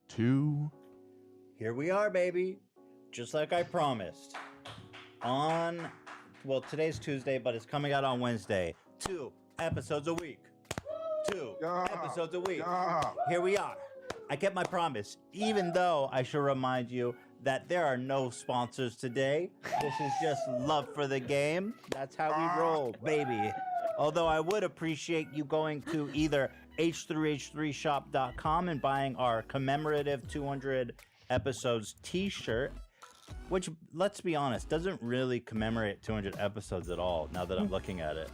2. Here we are, baby. Just like I promised. Well, today's Tuesday, but it's coming out on Wednesday. 2 episodes a week. 2 episodes a week. Here we are. I kept my promise, even though I should remind you that there are no sponsors today. This is just love for the game. That's how we roll, baby. Although I would appreciate you going to either h3h3shop.com and buying our commemorative 200 episodes t-shirt, which, let's be honest, doesn't really commemorate 200 episodes at all now that I'm looking at it.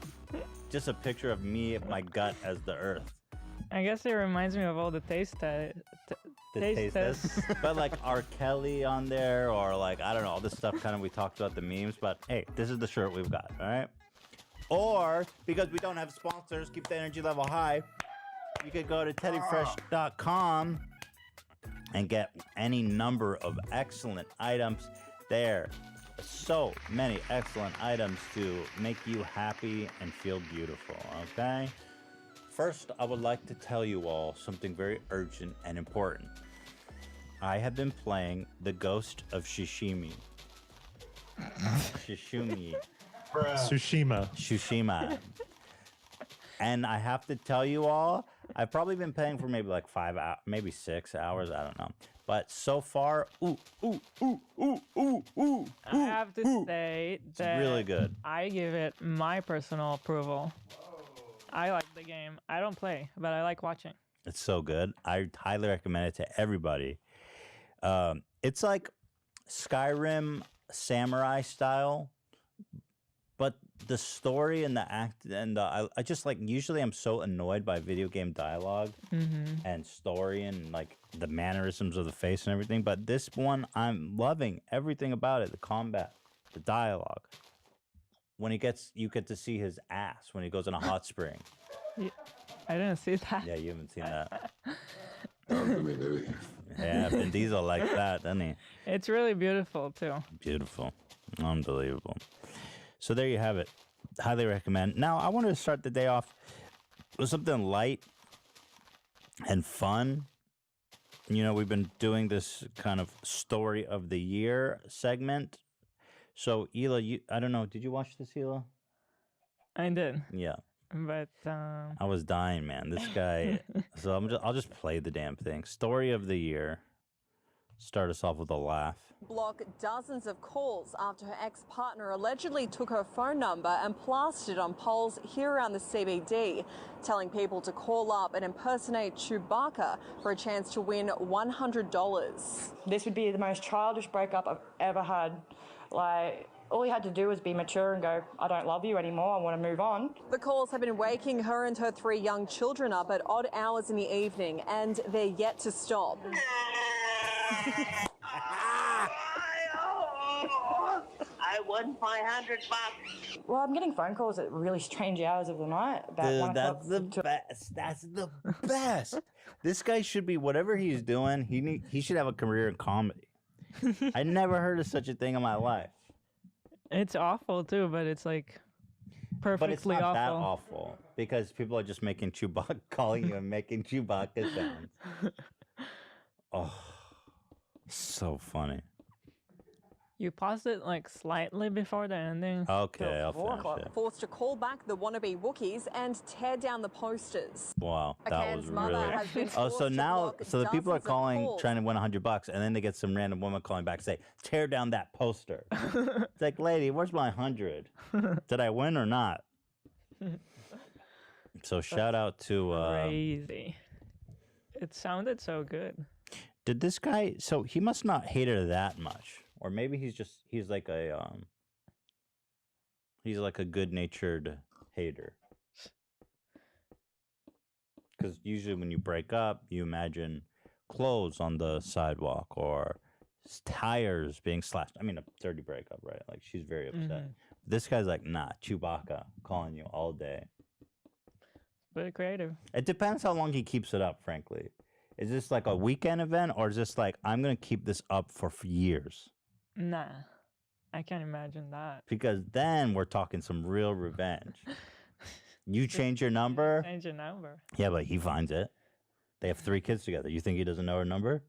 Just a picture of me, my gut as the earth. I guess it reminds me of all the taste tests. But like R. Kelly on there, or like, I don't know, all this stuff kind of we talked about the memes, but hey, this is the shirt we've got, all right? Or, because we don't have sponsors, keep the energy level high, you could go to teddyfresh.com and get any number of excellent items there. So many excellent items to make you happy and feel beautiful, okay? First, I would like to tell you all something very urgent and important. I have been playing The Ghost of Tsushima. Tsushima. And I have to tell you all, I've probably been playing for maybe like 5 hours, maybe 6 hours, I don't know. But so far, I have to say that it's really good. I give it my personal approval. I like the game. I don't play, but I like watching. It's so good. I highly recommend it to everybody. It's like Skyrim samurai style, but the story and the act and I just like, usually I'm so annoyed by video game dialogue and story and like the mannerisms of the face and everything. But this one, I'm loving everything about it. The combat, the dialogue. When you get to see his ass when he goes in a hot spring. I didn't see that. Yeah, you haven't seen that. Yeah, Vin Diesel like that, doesn't he? It's really beautiful too. Beautiful. Unbelievable. So there you have it. Highly recommend. Now, I wanted to start the day off with something light and fun. You know, we've been doing this kind of story of the year segment. So, Hila, I don't know. Did you watch this, Hila? I did. Yeah. But I was dying, man. This guy. So I'll just play the damn thing. Story of the year. Start us off with a laugh. Block dozens of calls after her ex-partner allegedly took her phone number and plastered it on poles here around the CBD, telling people to call up and impersonate Chewbacca for a chance to win $100. This would be the most childish breakup I've ever had. Like, all he had to do was be mature and go, I don't love you anymore, I want to move on. The calls have been waking her and her 3 young children up at odd hours in the evening, and they're yet to stop. I won $500. Well, I'm getting phone calls at really strange hours of the night. About Dude, that's the best. That's the best. This guy should be, whatever he's doing, he should have a career in comedy. I never heard of such a thing in my life. It's awful too, but it's like perfectly But it's not awful. that awful because people are just making Chewbacca, calling you and making Chewbacca sounds. Oh, so funny. You paused it like slightly before the ending. Okay, I'll finish it. Forced to call back the wannabe Wookiees and tear down the posters. Wow, that was Akann's mother really. has been Oh, so forced to now, block so the people are dozens of calling, calls. trying to win $100, and then they get some random woman calling back, say, "Tear down that poster." It's like, lady, where's my 100? Did I win or not? So shout out to. Crazy. It sounded so good. Did this guy? So he must not hate her that much, or maybe he's like a good-natured hater. Because usually when you break up, you imagine clothes on the sidewalk or tires being slashed. I mean, a dirty breakup, right? Like, she's very upset. This guy's like, nah, Chewbacca calling you all day. But creative. It depends how long he keeps it up, frankly. Is this like a weekend event, or is this like, I'm going to keep this up for years? Nah, I can't imagine that. Because then we're talking some real revenge. You change your number? Change your number. Yeah, but he finds it. They have 3 kids together. You think he doesn't know her number?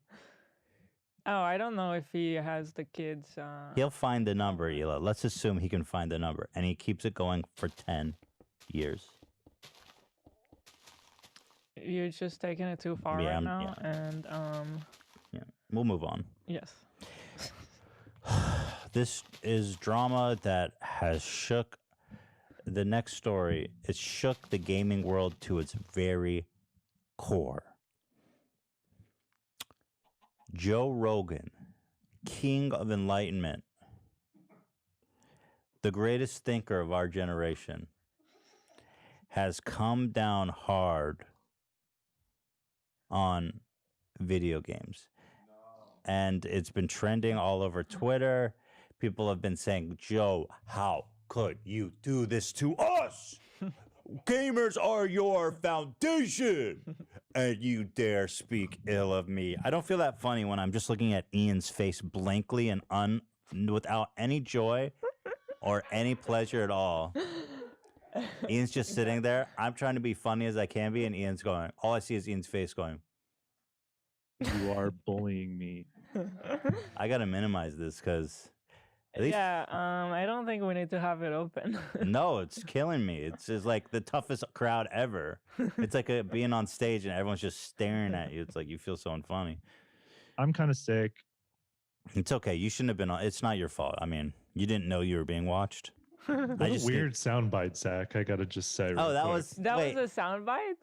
Oh, I don't know if he has the kids. He'll find the number, Hila. Let's assume he can find the number, and he keeps it going for 10 years. You're just taking it too far right now, and yeah, we'll move on. Yes. This is drama that has shook. The next story, it shook the gaming world to its very core. Joe Rogan, king of enlightenment, the greatest thinker of our generation, has come down hard on video games. And it's been trending all over Twitter. People have been saying, Joe, how could you do this to us? Gamers are your foundation, and you dare speak ill of me. I don't feel that funny when I'm just looking at Ian's face blankly and without any joy or any pleasure at all. Ian's just sitting there. I'm trying to be funny as I can be, and Ian's going, all I see is Ian's face going, you are bullying me. I got to minimize this because... Yeah, I don't think we need to have it open. No, it's killing me. It's just like the toughest crowd ever. It's like being on stage and everyone's just staring at you. It's like you feel so unfunny. I'm kind of sick. It's okay. You shouldn't have been on. It's not your fault. I mean, you didn't know you were being watched. What a weird soundbite, Zach. I gotta just say. Oh, that was that was a soundbite.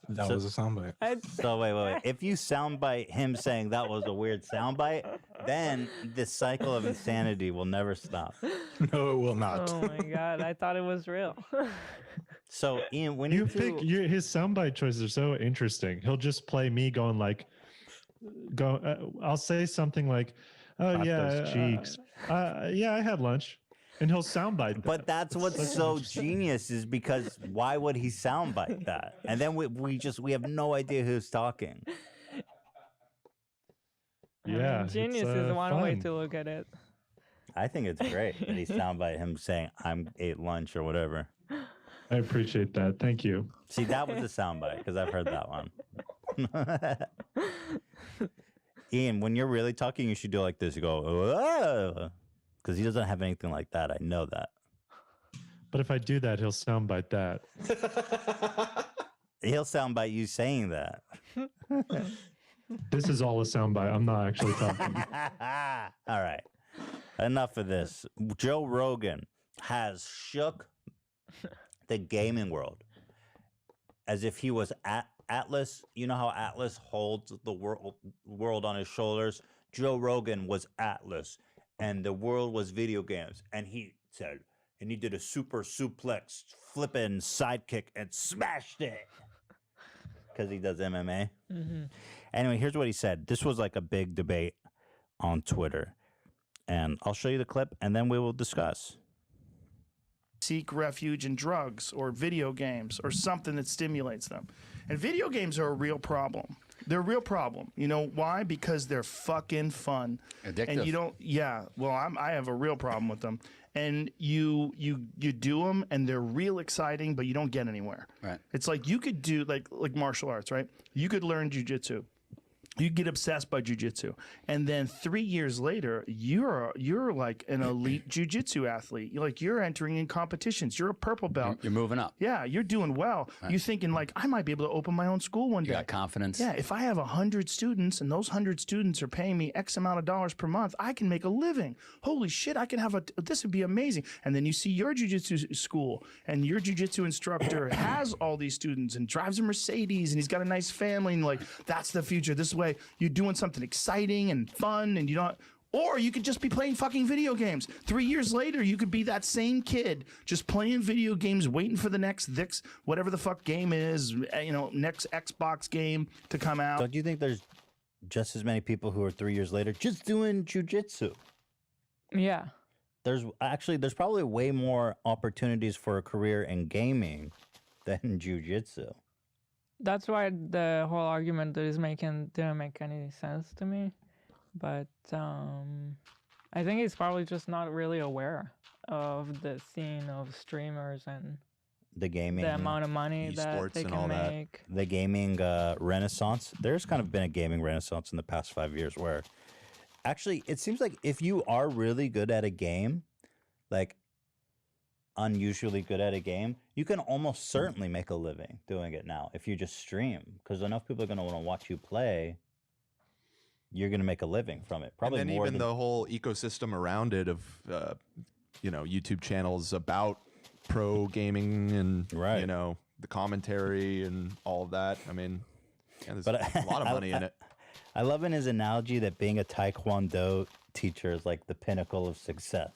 That was a soundbite. So wait. If you soundbite him saying that was a weird soundbite, then this cycle of insanity will never stop. No, it will not. Oh my god, I thought it was real. So Ian, when you pick his soundbite choices are so interesting. He'll just play me going like, I'll say something like, "Oh Pop yeah, those cheeks. Yeah, I had lunch." And he'll soundbite that. But that's what's so genius is because why would he soundbite that? And then we have no idea who's talking. Yeah, genius is one way to look at it. I think it's great that he soundbite him saying I ate lunch or whatever. I appreciate that. Thank you. See, that was a soundbite because I've heard that one. Ian, when you're really talking, you should do like this. You go, "Whoa." Because he doesn't have anything like that. I know that. But if I do that, he'll soundbite that. He'll soundbite you saying that. This is all a soundbite. I'm not actually talking. All right. Enough of this. Joe Rogan has shook the gaming world as if he was Atlas. You know how Atlas holds the world on his shoulders? Joe Rogan was Atlas. And the world was video games. And he said, and he did a super suplex, flipping sidekick and smashed it. Because he does MMA. Mm-hmm. Anyway, here's what he said. This was like a big debate on Twitter. And I'll show you the clip and then we will discuss. Seek refuge in drugs or video games or something that stimulates them. And video games are a real problem. They're a real problem. You know why? Because they're fucking fun. Addictive. And you don't, yeah, well, I have a real problem with them. And you do them and they're real exciting, but you don't get anywhere. Right. It's like you could do like martial arts, right? You could learn jujitsu. You get obsessed by jujitsu, and then 3 years later, you're like an elite jujitsu athlete. You're entering in competitions. You're a purple belt. You're moving up. Yeah, you're doing well. Right. You're thinking like, I might be able to open my own school one day. You got confidence. Yeah, if I have 100 students and those 100 students are paying me X amount of dollars per month, I can make a living. Holy shit, I can have this would be amazing. And then you see your jujitsu school, and your jujitsu instructor has all these students and drives a Mercedes, and he's got a nice family, and like, that's the future. This way you're doing something exciting and fun, and you don't. Or you could just be playing fucking video games. 3 years later, you could be that same kid just playing video games, waiting for the next whatever the fuck game is, next Xbox game to come out. Don't you think there's just as many people who are 3 years later just doing jujitsu? Yeah. There's probably way more opportunities for a career in gaming than jujitsu. That's why the whole argument that he's making didn't make any sense to me. But I think he's probably just not really aware of the scene of streamers and the gaming, the amount of money that esports they and can all that. make. the gaming renaissance. There's kind of been a gaming renaissance in the past 5 years where actually it seems like if you are really good at a game, like unusually good at a game, you can almost certainly make a living doing it now if you just stream, because enough people are going to want to watch you play. You're going to make a living from it. Probably And then more even than the whole ecosystem around it of, YouTube channels about pro gaming and, the commentary and all of that. I mean, there's a lot of money in it. I love in his analogy that being a Taekwondo teacher is like the pinnacle of success.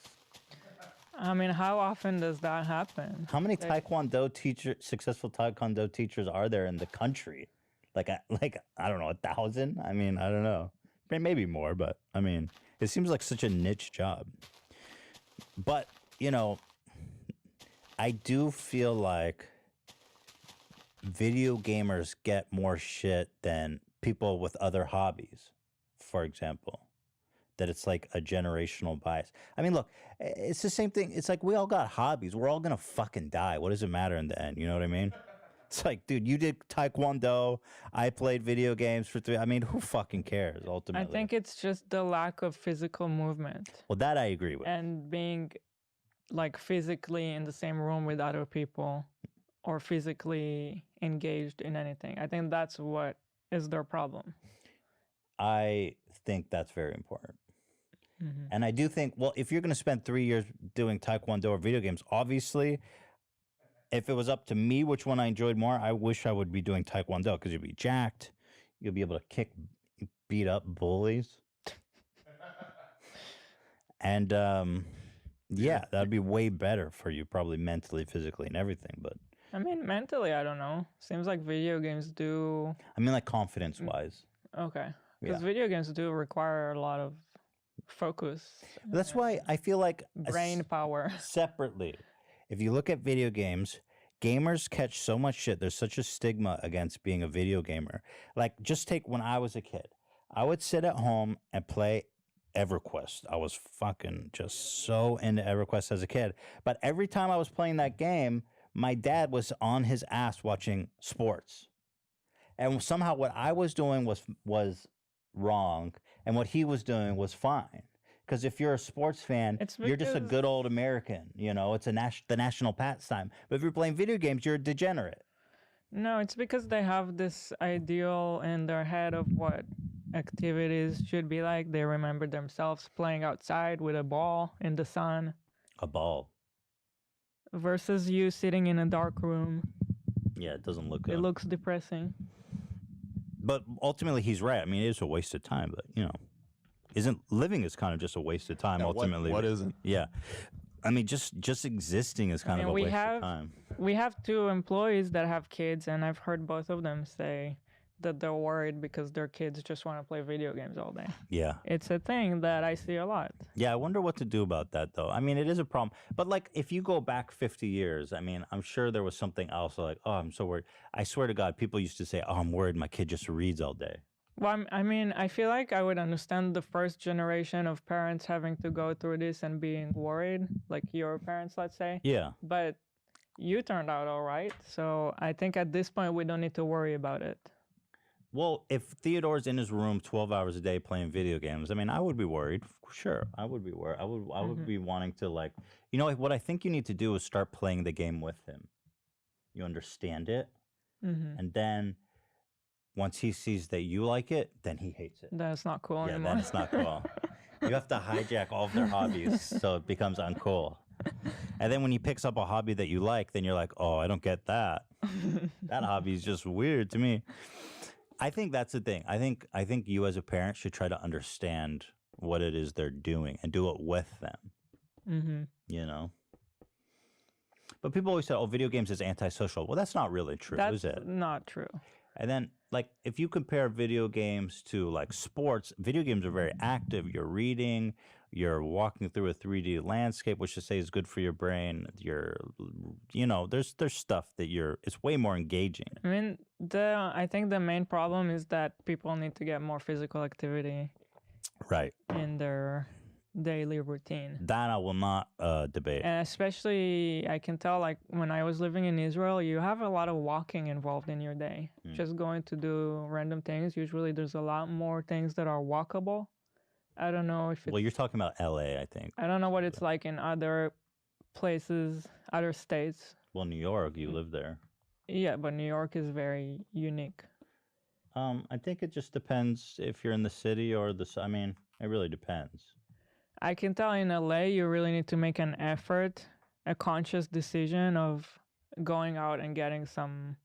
I mean, how often does that happen? How many successful Taekwondo teachers are there in the country? Like I don't know, 1,000? I mean, I don't know. Maybe more, but I mean, it seems like such a niche job. But, I do feel like video gamers get more shit than people with other hobbies, for example. That it's like a generational bias. I mean, look, it's the same thing. It's like we all got hobbies. We're all going to fucking die. What does it matter in the end? You know what I mean? It's like, dude, you did Taekwondo. I played video games for 3. I mean, who fucking cares ultimately? I think it's just the lack of physical movement. Well, that I agree with. And being like physically in the same room with other people or physically engaged in anything. I think that's what is their problem. I think that's very important. And I do think, well, if you're going to spend 3 years doing Taekwondo or video games, obviously, if it was up to me, which one I enjoyed more, I wish I would be doing Taekwondo because you'll be jacked. You'll be able to beat up bullies. And yeah, that'd be way better for you, probably mentally, physically, and everything. But I mean, mentally, I don't know. Seems like video games do. I mean, like confidence-wise. Okay. Because video games do require a lot of focus. That's why I feel like brain power. Separately, if you look at video games, gamers catch so much shit. There's such a stigma against being a video gamer. Like, just take when I was a kid. I would sit at home and play EverQuest. I was fucking just so into EverQuest as a kid. But every time I was playing that game, my dad was on his ass watching sports. And somehow what I was doing was wrong, and what he was doing was fine. Because if you're a sports fan, you're just a good old American. It's the national pastime. But if you're playing video games, you're a degenerate. No, it's because they have this ideal in their head of what activities should be like. They remember themselves playing outside with a ball in the sun. A ball. Versus you sitting in a dark room. Yeah, it doesn't look good. It looks depressing. But ultimately, he's right. I mean, it is a waste of time. But, living is kind of just a waste of time, ultimately. What isn't? Yeah. I mean, just existing is kind of a waste of time. We have 2 employees that have kids, and I've heard both of them say that they're worried because their kids just want to play video games all day. Yeah. It's a thing that I see a lot. Yeah, I wonder what to do about that, though. I mean, it is a problem. But, like, if you go back 50 years, I mean, I'm sure there was something else like, oh, I'm so worried. I swear to God, people used to say, oh, I'm worried my kid just reads all day. Well, I mean, I feel like I would understand the first generation of parents having to go through this and being worried, like your parents, let's say. Yeah. But you turned out all right. So I think at this point, we don't need to worry about it. Well, if Theodore's in his room 12 hours a day playing video games, I mean, I would be worried. Sure, I would be worried. I would be wanting to, like, what I think you need to do is start playing the game with him. You understand it. And then once he sees that you like it, then he hates it. That's not cool anymore. Yeah, then it's not cool. You have to hijack all of their hobbies so it becomes uncool. And then when he picks up a hobby that you like, then you're like, oh, I don't get that. That hobby is just weird to me. I think that's the thing. I think you as a parent should try to understand what it is they're doing and do it with them. But people always say, oh, video games is antisocial. Well, that's not really true, is it? That's not true. And then, like, if you compare video games to, like, sports, video games are very active. You're reading, you're walking through a 3D landscape, which to say is good for your brain. There's stuff that it's way more engaging. I mean, I think the main problem is that people need to get more physical activity. Right. In their daily routine. That I will not debate. And especially, I can tell, like, when I was living in Israel, you have a lot of walking involved in your day. Just going to do random things. Usually, there's a lot more things that are walkable. I don't know if it's... Well, you're talking about LA, I think. I don't know what it's like in other places, other states. Well, New York, you live there. Yeah, but New York is very unique. I think it just depends if you're in the city or I mean, it really depends. I can tell in LA, you really need to make an effort, a conscious decision of going out and getting some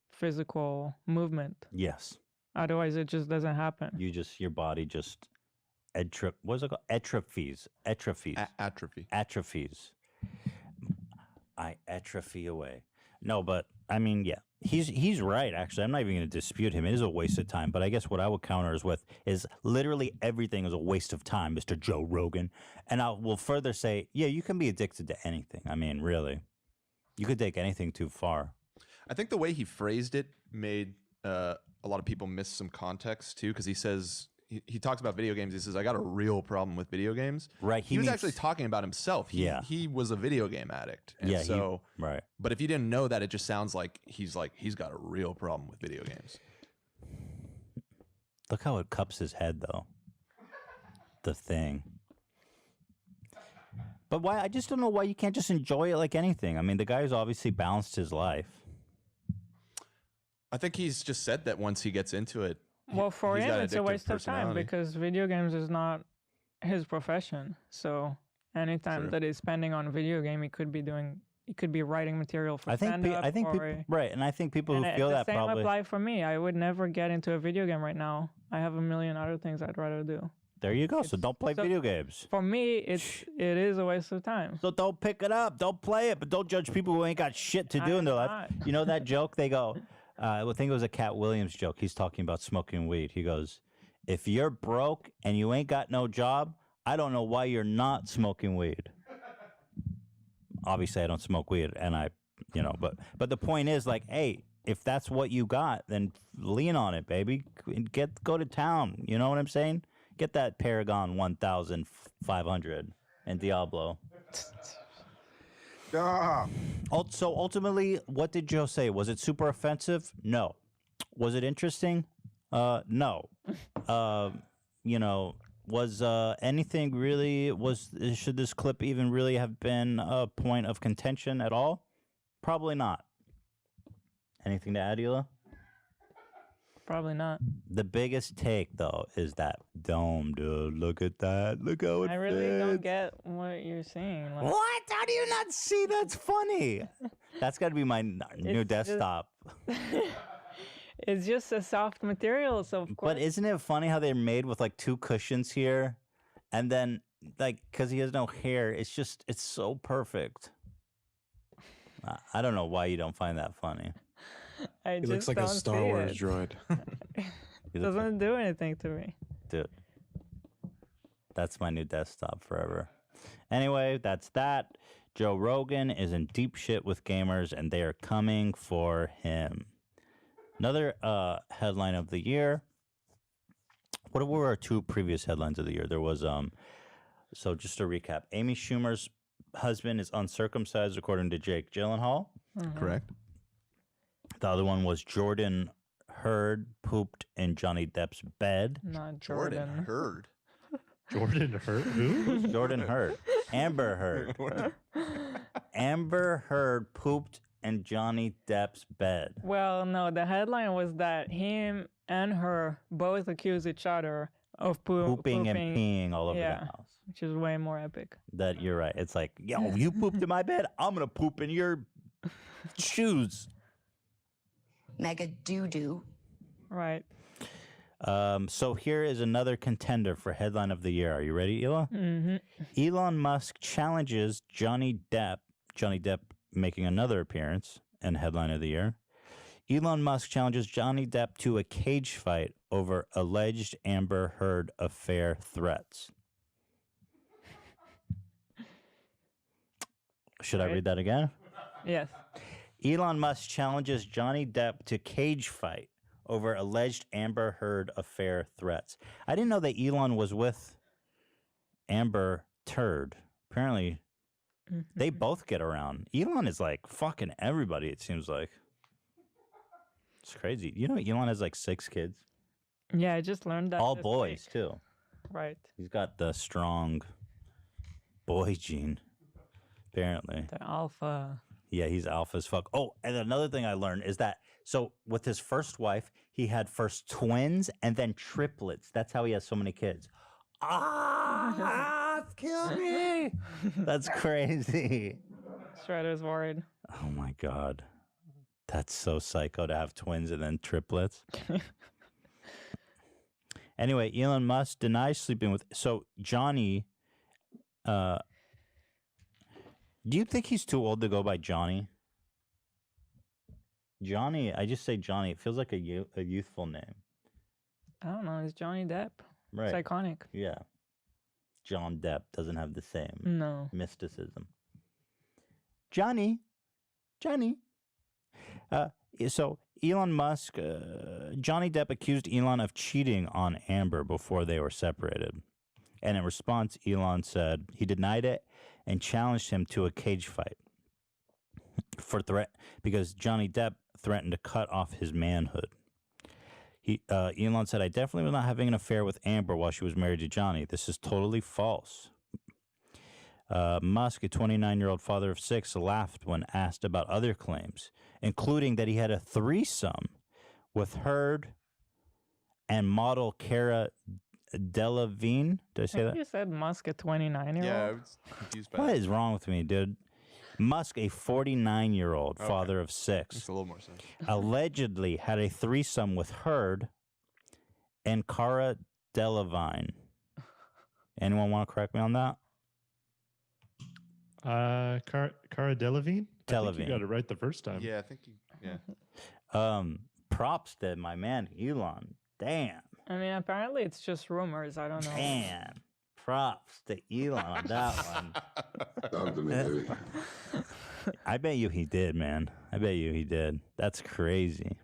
physical movement. Yes. Otherwise, it just doesn't happen. Your body just what's it called? Atrophies. Atrophy. Atrophies. I atrophy away. No, but I mean, yeah, he's right. Actually, I'm not even going to dispute him. It is a waste of time. But I guess what I would counter is literally everything is a waste of time, Mr. Joe Rogan. And I will further say, yeah, you can be addicted to anything. I mean, really, you could take anything too far. I think the way he phrased it made a lot of people miss some context too, because he says. He talks about video games. He says, I got a real problem with video games. Right. He was actually talking about himself. He was a video game addict. And right. But if you didn't know that, it just sounds like he's got a real problem with video games. Look how it cups his head, though. The thing. But why? I just don't know why you can't just enjoy it like anything. I mean, the guy's obviously balanced his life. I think he's just said that once he gets into it, well, for him, it's a waste of time because video games is not his profession. So anytime that he's spending on video game, he could be writing material for stand-up. I think people, right, and I think people who feel that probably... The same apply for me. I would never get into a video game right now. I have a million other things I'd rather do. There you go. So don't play video games. For me, it is a waste of time. So don't pick it up. Don't play it, but don't judge people who ain't got shit to do in their life. You know that joke? They go... I think it was a Cat Williams joke. He's talking about smoking weed. He goes, if you're broke and you ain't got no job, I don't know why you're not smoking weed. Obviously, I don't smoke weed, and but the point is, like, hey, if that's what you got, then lean on it, baby. Go to town. You know what I'm saying? Get that Paragon 1500 and Diablo. So ultimately, what did Joe say? Was it super offensive? No. Was it interesting? No. Was anything really, should this clip even really have been a point of contention at all? Probably not. Anything to add, Hila? Probably not. The biggest take, though, is that dome, dude. Look at that. Look how it I really don't get what you're saying. Like, what? How do you not see? That's funny. That's got to be my new desktop. It's just a soft material, so of course. But isn't it funny how they're made with like two cushions here? And then, like, because he has no hair, it's so perfect. I don't know why you don't find that funny. He looks like a Star Wars droid. It doesn't do anything to me. Dude. That's my new desktop forever. Anyway, that's that. Joe Rogan is in deep shit with gamers, and they are coming for him. Another headline of the year. What were our two previous headlines of the year? There was, so just to recap, Amy Schumer's husband is uncircumcised, according to Jake Gyllenhaal. Mm-hmm. Correct. The other one was Jordan Hurd pooped in Johnny Depp's bed. Not Jordan Hurd. Jordan Hurd? Who? Jordan Hurd. Amber Heard. Amber Heard pooped in Johnny Depp's bed. Well, no, the headline was that him and her both accused each other of pooping and peeing all over the house. Which is way more epic. That you're right. It's like, yo, you pooped in my bed, I'm going to poop in your shoes. Mega doo-doo. Right. So here is another contender for headline of the year. Are you ready, Ela? Mm-hmm. Elon Musk challenges Johnny Depp. Johnny Depp making another appearance and headline of the year. Elon Musk challenges Johnny Depp to a cage fight over alleged Amber Heard affair threats. Should I read that again? Yes. Elon Musk challenges Johnny Depp to cage fight over alleged Amber Heard affair threats. I didn't know that Elon was with Amber Turd. Apparently, they both get around. Elon is like fucking everybody, it seems like. It's crazy. You know, Elon has like 6 kids. Yeah, I just learned that. All this boys, week. too. Right. He's got the strong boy gene, apparently. The alpha. Yeah, he's alpha as fuck. Oh, and another thing I learned is that, so with his first wife, he had first twins and then triplets. That's how he has so many kids. Kill me. That's crazy. Shredder's worried. Oh my God. That's so psycho to have twins and then triplets. Anyway, Elon Musk denies sleeping with... So, Johnny... do you think he's too old to go by Johnny? Johnny, I just say Johnny. It feels like a youthful name. I don't know. It's Johnny Depp. Right. It's iconic. Yeah. John Depp doesn't have the same mysticism. Johnny. So Elon Musk, Johnny Depp accused Elon of cheating on Amber before they were separated. And in response, Elon said he denied it and challenged him to a cage fight because Johnny Depp threatened to cut off his manhood. Elon said, I definitely was not having an affair with Amber while she was married to Johnny. This is totally false. Musk, a 29-year-old father of 6, laughed when asked about other claims, including that he had a threesome with Heard and model Cara Delevingne. Did I say that? You said Musk, a 29-year-old? Yeah, I was confused by What that. is wrong with me, dude? Musk, a 49-year-old father of 6, Makes a little more sense. allegedly had a threesome with Heard and Cara Delevingne. Anyone want to correct me on that? Cara Delevingne? I think Delevingne. you got it right the first time. Yeah, I think yeah. Props to my man Elon. Damn. I mean, apparently it's just rumors. I don't know. Damn. Props to Elon on that one. I bet you he did, man. I bet you he did. That's crazy.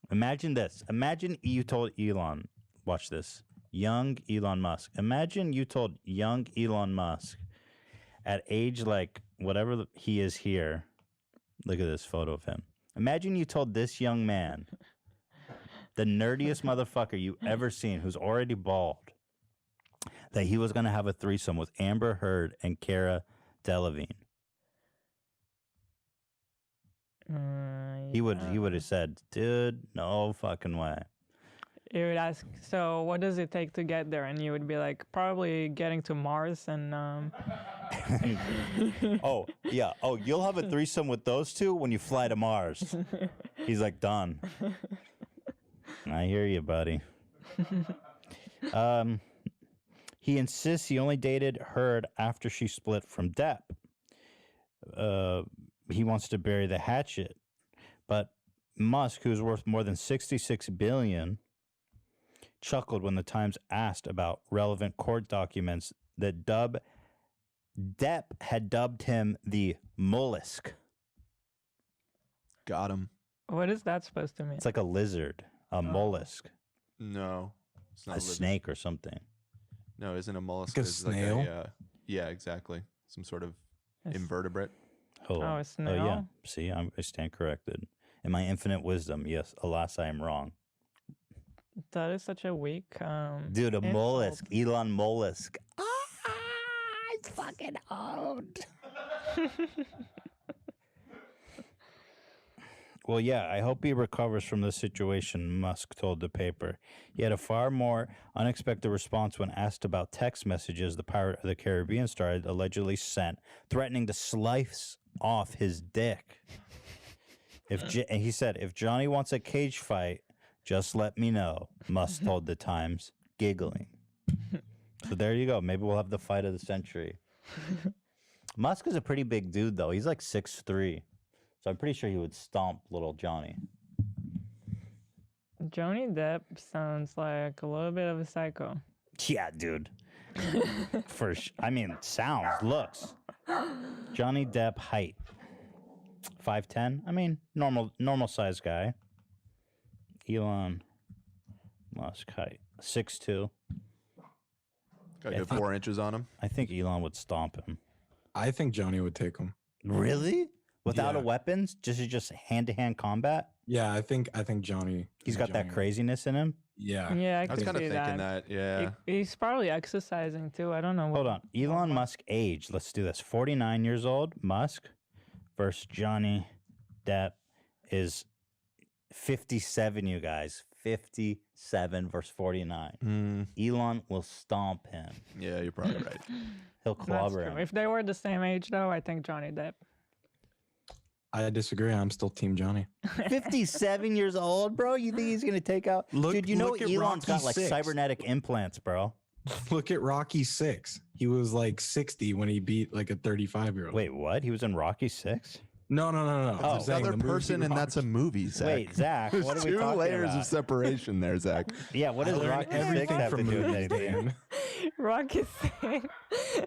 Imagine this. Imagine you told Elon, watch this, young Elon Musk. Imagine you told young Elon Musk at age like whatever he is here. Look at this photo of him. Imagine you told this young man, the nerdiest motherfucker you ever seen, who's already bald, that he was going to have a threesome with Amber Heard and Cara Delevingne. He would have said, dude, no fucking way. You would ask, so what does it take to get there? And you would be like, probably getting to Mars and... Oh, yeah. Oh, you'll have a threesome with those two when you fly to Mars. He's like, done. I hear you, buddy. He insists he only dated Heard after she split from Depp. He wants to bury the hatchet. But Musk, who's worth more than $66 billion, chuckled when the Times asked about relevant court documents that Depp had dubbed him the mollusk. Got him. What is that supposed to mean? It's like a lizard, a mollusk. No, it's not a snake or something. No, isn't a mollusk Like a snail? Yeah, exactly. Some sort of invertebrate. A snail? Oh, yeah. See, I stand corrected. In my infinite wisdom, yes, alas, I am wrong. That is such a weak... Dude, a insult. mollusk. Elon Mollusk. It's fucking old. Well, yeah, I hope he recovers from this situation, Musk told the paper. He had a far more unexpected response when asked about text messages the Pirate of the Caribbean star had allegedly sent, threatening to slice off his dick. And he said, if Johnny wants a cage fight, just let me know, Musk told the Times, giggling. So there you go. Maybe we'll have the fight of the century. Musk is a pretty big dude, though. He's like 6'3". So I'm pretty sure he would stomp little Johnny. Johnny Depp sounds like a little bit of a psycho. Yeah, dude. I mean, sounds, looks. Johnny Depp height. 5'10". I mean, normal size guy. Elon Musk height. 6'2". Got good 4 inches on him. I think Elon would stomp him. I think Johnny would take him. Really? Without a weapons? Just hand-to-hand combat? Yeah, I think Johnny. He's got that craziness in him? Yeah. Yeah, I was kind of thinking that. Yeah. He's probably exercising too. I don't know. Hold on. Elon Musk age. Let's do this. 49 years old, Musk, versus Johnny Depp is 57, you guys. 57 versus 49. Elon will stomp him. Yeah, you're probably right. He'll clobber That's true. him. If they were the same age, though, I think Johnny Depp. I disagree. I'm still Team Johnny. 57 years old, bro? You think he's going to take out... Dude, you know look at Elon's got Rocky like 6. cybernetic implants, bro. Look at Rocky 6. He was like 60 when he beat like a 35-year-old. Wait, what? He was in Rocky 6? No. Oh, It's another person, and that's a movie, Zach. Wait, Zach, There's what are we 2 talking layers about? of separation there, Zach. Yeah, what does Rocky 6 have to do with anything? Rocky 6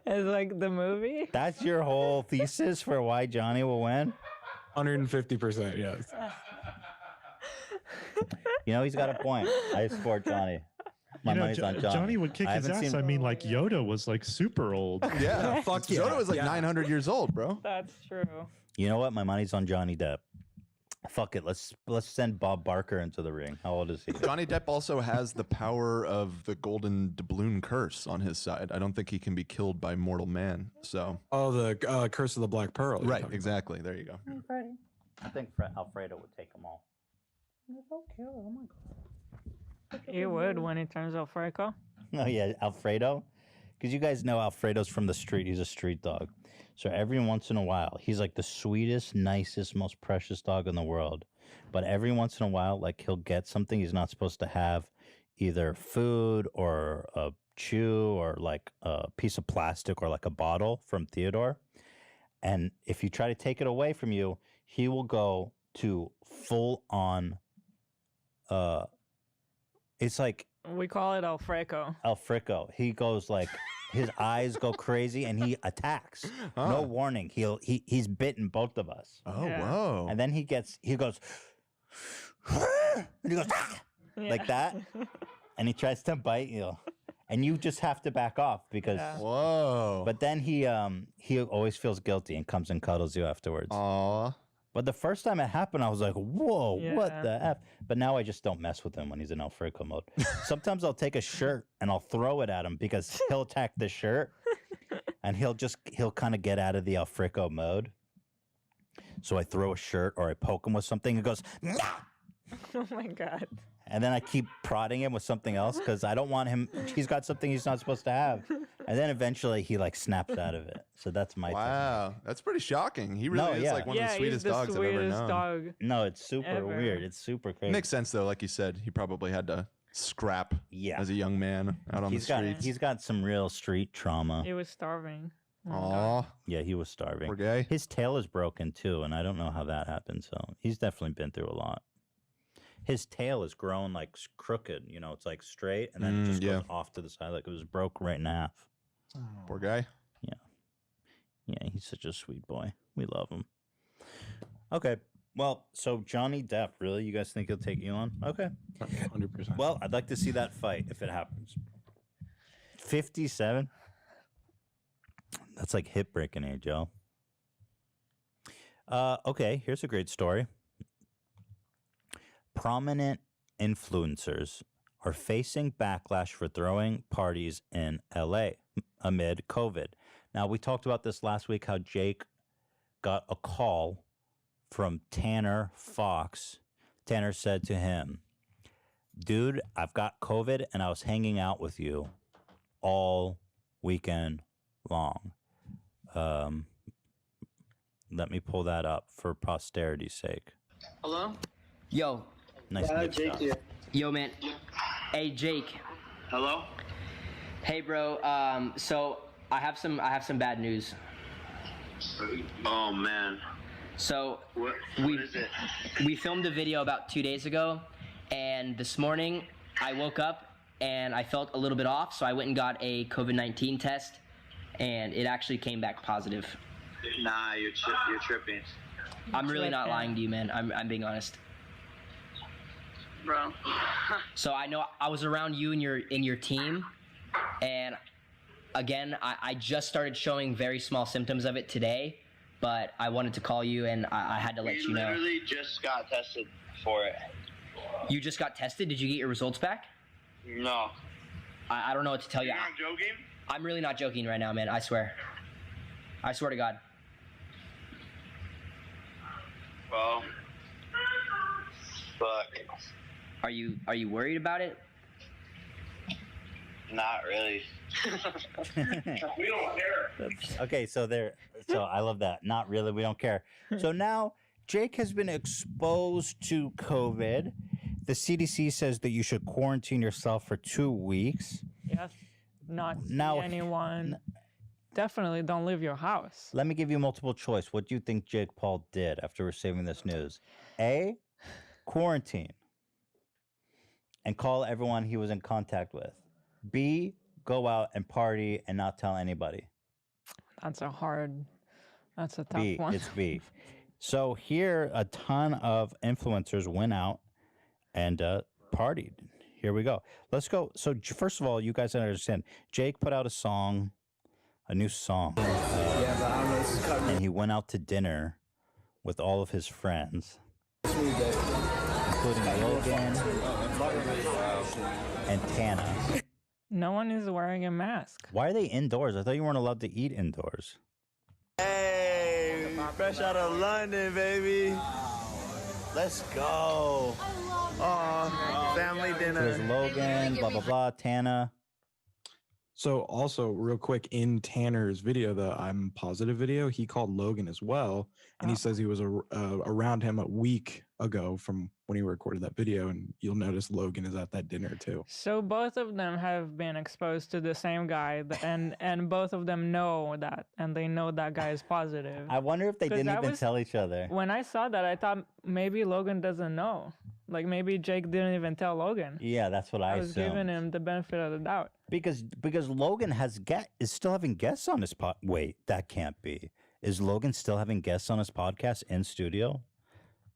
is like the movie. That's your whole thesis for why Johnny will win? 150%, yes. You know, he's got a point. I support Johnny. My money's on Johnny. Johnny would kick his ass. I mean, like Yoda was like super old. Yeah, fuck yeah. Yoda was like 900 years old, bro. That's true. You know what? My money's on Johnny Depp. Fuck it. Let's send Bob Barker into the ring. How old is he? Johnny Depp also has the power of the golden doubloon curse on his side. I don't think he can be killed by mortal man. So. Oh, the Curse of the Black Pearl. Right. Exactly. There you go. I think Alfredo would take them all. He would when he turns Alfredo. Oh yeah, Alfredo. Because you guys know Alfredo's from the street. He's a street dog. So every once in a while, he's like the sweetest, nicest, most precious dog in the world. But every once in a while, like he'll get something he's not supposed to have, either food or a chew or like a piece of plastic or like a bottle from Theodore. And if you try to take it away from you, he will go to full on. It's like We call it Alfredo. Alfredo. He goes like his eyes go crazy and he attacks. No warning. He's bitten both of us. Oh, whoa. And then he goes and he goes like that. And he tries to bite you. And you just have to back off because whoa. But then he always feels guilty and comes and cuddles you afterwards. Aw. But the first time it happened, I was like, whoa, what the F? But now I just don't mess with him when he's in Alfredo mode. Sometimes I'll take a shirt and I'll throw it at him because he'll attack the shirt and he'll kind of get out of the Alfredo mode. So I throw a shirt or I poke him with something. He goes, nah! Oh my God. And then I keep prodding him with something else because I don't want him. He's got something he's not supposed to have. And then eventually he like snaps out of it. So that's my Wow. That's pretty shocking. He really is like one of the sweetest dogs I've ever known. Dog no, it's super ever. weird. It's super crazy. Makes sense though. Like you said, he probably had to scrap as a young man out on the streets. He's got some real street trauma. He was starving. Aw. Yeah, he was starving. Poor guy. His tail is broken too, and I don't know how that happened. So he's definitely been through a lot. His tail is grown like crooked, you know, it's like straight, and then it just goes off to the side, like it was broke right in half. Poor guy. Yeah. Yeah, he's such a sweet boy. We love him. Okay. Well, so Johnny Depp, really? You guys think he'll take Elon? Okay. 100%. Well, I'd like to see that fight if it happens. 57? That's like hip breaking age, y'all. Okay, here's a great story. Prominent influencers are facing backlash for throwing parties in LA amid COVID. Now, we talked about this last week, how Jake got a call from Tanner Fox. Tanner said to him, dude, I've got COVID and I was hanging out with you all weekend long. Let me pull that up for posterity's sake. Hello? Yo. Nice to meet you. Jake here. Yo, man. Hey, Jake. Hello? Hey, bro. So I have some bad news. Oh, man. So What is it? we filmed a video about 2 days ago, and this morning I woke up and I felt a little bit off, so I went and got a COVID-19 test, and it actually came back positive. Nah, you're tripping. I'm really not lying to you, man. I'm being honest. Bro. So I know I was around you and your team, and again, I just started showing very small symptoms of it today, but I wanted to call you and I had to let you know. We literally just got tested for it. You just got tested? Did you get your results back? No. I don't know what to tell you. You're not joking? I'm really not joking right now, man. I swear. I swear to God. Well, fuck. Are you worried about it? Not really. We don't care. Okay, so I love that. Not really, we don't care. So now Jake has been exposed to COVID. The CDC says that you should quarantine yourself for 2 weeks. Yes. Not see Now- anyone. Definitely don't leave your house. Let me give you multiple choice. What do you think Jake Paul did after receiving this news? A, quarantine and call everyone he was in contact with. B, go out and party and not tell anybody. That's a tough B, one. it's B. So here, a ton of influencers went out and partied. Here we go. Let's go. So first of all, you guys understand, Jake put out a new song. And he went out to dinner with all of his friends, including Logan and Tana. No one is wearing a mask. Why are they indoors? I thought you weren't allowed to eat indoors. Hey, fresh out of London, baby. Let's go. Family dinner. There's Logan, blah, blah, blah, Tana. So also real quick, in Tanner's video, the I'm Positive video, he called Logan as well. And he says he was around him a week ago from when he recorded that video. And you'll notice Logan is at that dinner too. So both of them have been exposed to the same guy, and both of them know that, and they know that guy is positive. I wonder if they didn't even tell each other. When I saw that, I thought maybe Logan doesn't know. Like maybe Jake didn't even tell Logan. Yeah, that's what I was assumed. giving him the benefit of the doubt. Because Logan is still having guests on his pod. Wait, that can't be. Is Logan still having guests on his podcast in studio?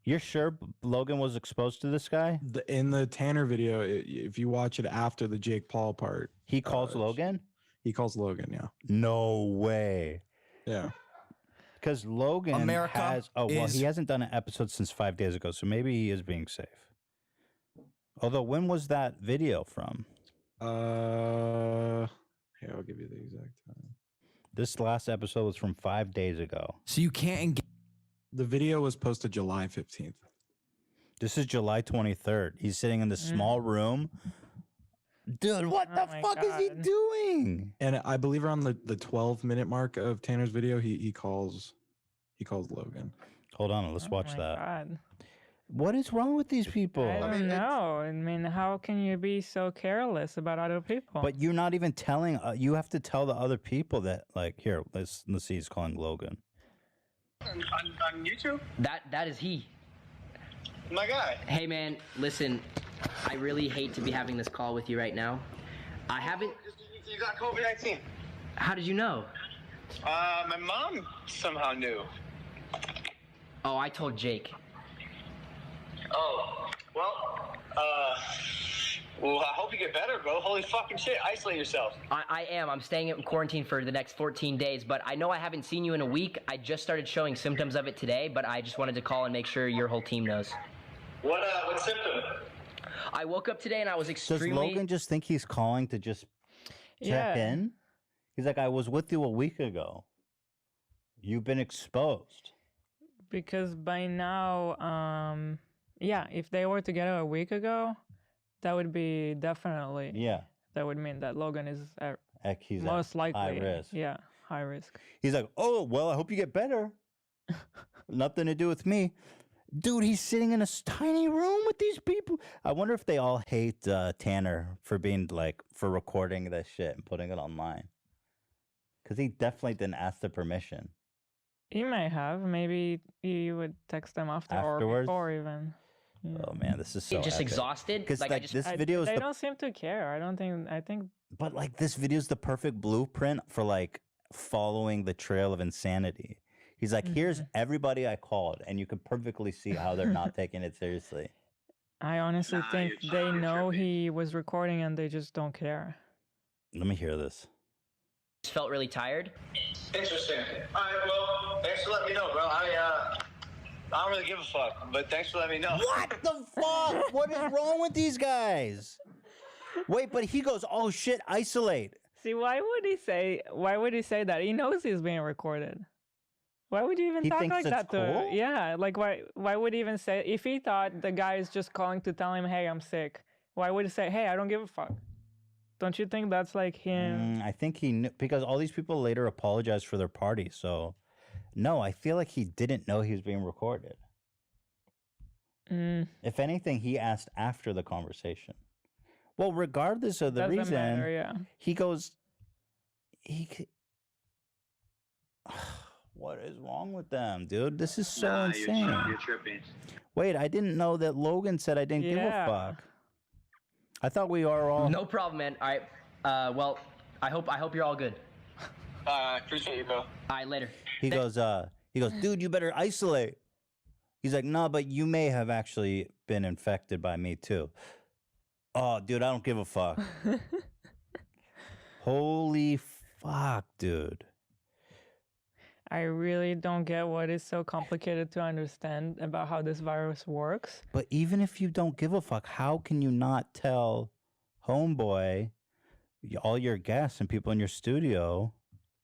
You're sure Logan was exposed to this guy? In the Tanner video, if you watch it after the Jake Paul part, he calls Logan? He calls Logan, yeah. No way. Yeah. Because Logan America has... Oh, well, he hasn't done an episode since 5 days ago, so maybe he is being safe. Although, when was that video from? Here, I'll give you the exact time. This last episode was from 5 days ago. So you can't engage. The video was posted July 15th. This is July 23rd. He's sitting in this small room. Dude, what the fuck is he doing? And I believe around the 12-minute mark of Tanner's video, he calls Logan. Hold on, let's watch that. God. What is wrong with these people? I don't know. I mean, how can you be so careless about other people? But you're not even telling. You have to tell the other people that. Like, here, let's see. He's calling Logan. On YouTube? That is he. My guy. Hey man, listen, I really hate to be having this call with you right now. I haven't. You got COVID-19. How did you know? My mom somehow knew. Oh, I told Jake. Oh, well, I hope you get better, bro. Holy fucking shit, isolate yourself. I am. I'm staying in quarantine for the next 14 days, but I know I haven't seen you in a week. I just started showing symptoms of it today, but I just wanted to call and make sure your whole team knows. What symptom? I woke up today and I was extremely... Does Logan just think he's calling to just check in? He's like, I was with you a week ago. You've been exposed. Because by now, yeah, if they were together a week ago, that would be definitely... Yeah. That would mean that Logan is He's most at likely... high risk. Yeah, high risk. He's like, oh, well, I hope you get better. Nothing to do with me. Dude, he's sitting in a tiny room with these people. I wonder if they all hate Tanner for for recording this shit and putting it online. Because he definitely didn't ask the permission. He may have. Maybe he would text them afterwards, or before even. Yeah. Oh man, this is so just epic. exhausted. Because this video is they don't seem to care. I think. But like this video is the perfect blueprint for following the trail of insanity. He's like, here's everybody I called, and you can perfectly see how they're not taking it seriously. I honestly think they know he was recording and they just don't care. Let me hear this. just felt really tired. Interesting. All right, well, thanks for letting me know, bro. I don't really give a fuck, but thanks for letting me know. What the fuck? What is wrong with these guys? Wait, but he goes, oh shit, isolate. See, why would he say that? He knows he's being recorded. Why would you even He talk thinks like it's that to cool? Yeah, like why would he even say, if he thought the guy is just calling to tell him, hey, I'm sick, why would he say, hey, I don't give a fuck? Don't you think that's like him? I think he knew, because all these people later apologized for their party. So, no, I feel like he didn't know he was being recorded. If anything, he asked after the conversation. Well, regardless of the Doesn't reason, matter, yeah. he goes, what is wrong with them, dude? This is so insane. You're tripping. Wait, I didn't know that Logan said I didn't give a fuck. I thought we are all... No problem, man. All right. Well, I hope you're all good. I appreciate you, bro. All right, later. He goes, dude, you better isolate. He's like, no, but you may have actually been infected by me too. Oh, dude, I don't give a fuck. Holy fuck, dude. I really don't get what is so complicated to understand about how this virus works. But even if you don't give a fuck, how can you not tell Homeboy, all your guests and people in your studio?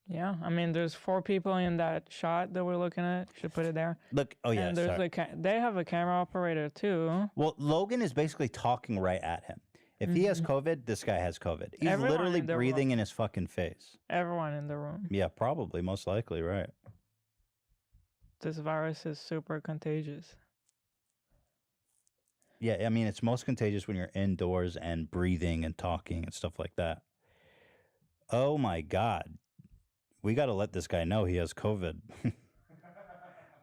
Yeah, I mean, there's 4 people in that shot that we're looking at. Should put it there. Look, oh yeah, and there's sorry. they have a camera operator too. Well, Logan is basically talking right at him. If he has COVID, this guy has COVID. He's Everyone literally in the breathing in his fucking face. Everyone in the room. Yeah, probably, most likely, right. This virus is super contagious. Yeah, I mean, it's most contagious when you're indoors and breathing and talking and stuff like that. Oh my God. We got to let this guy know he has COVID.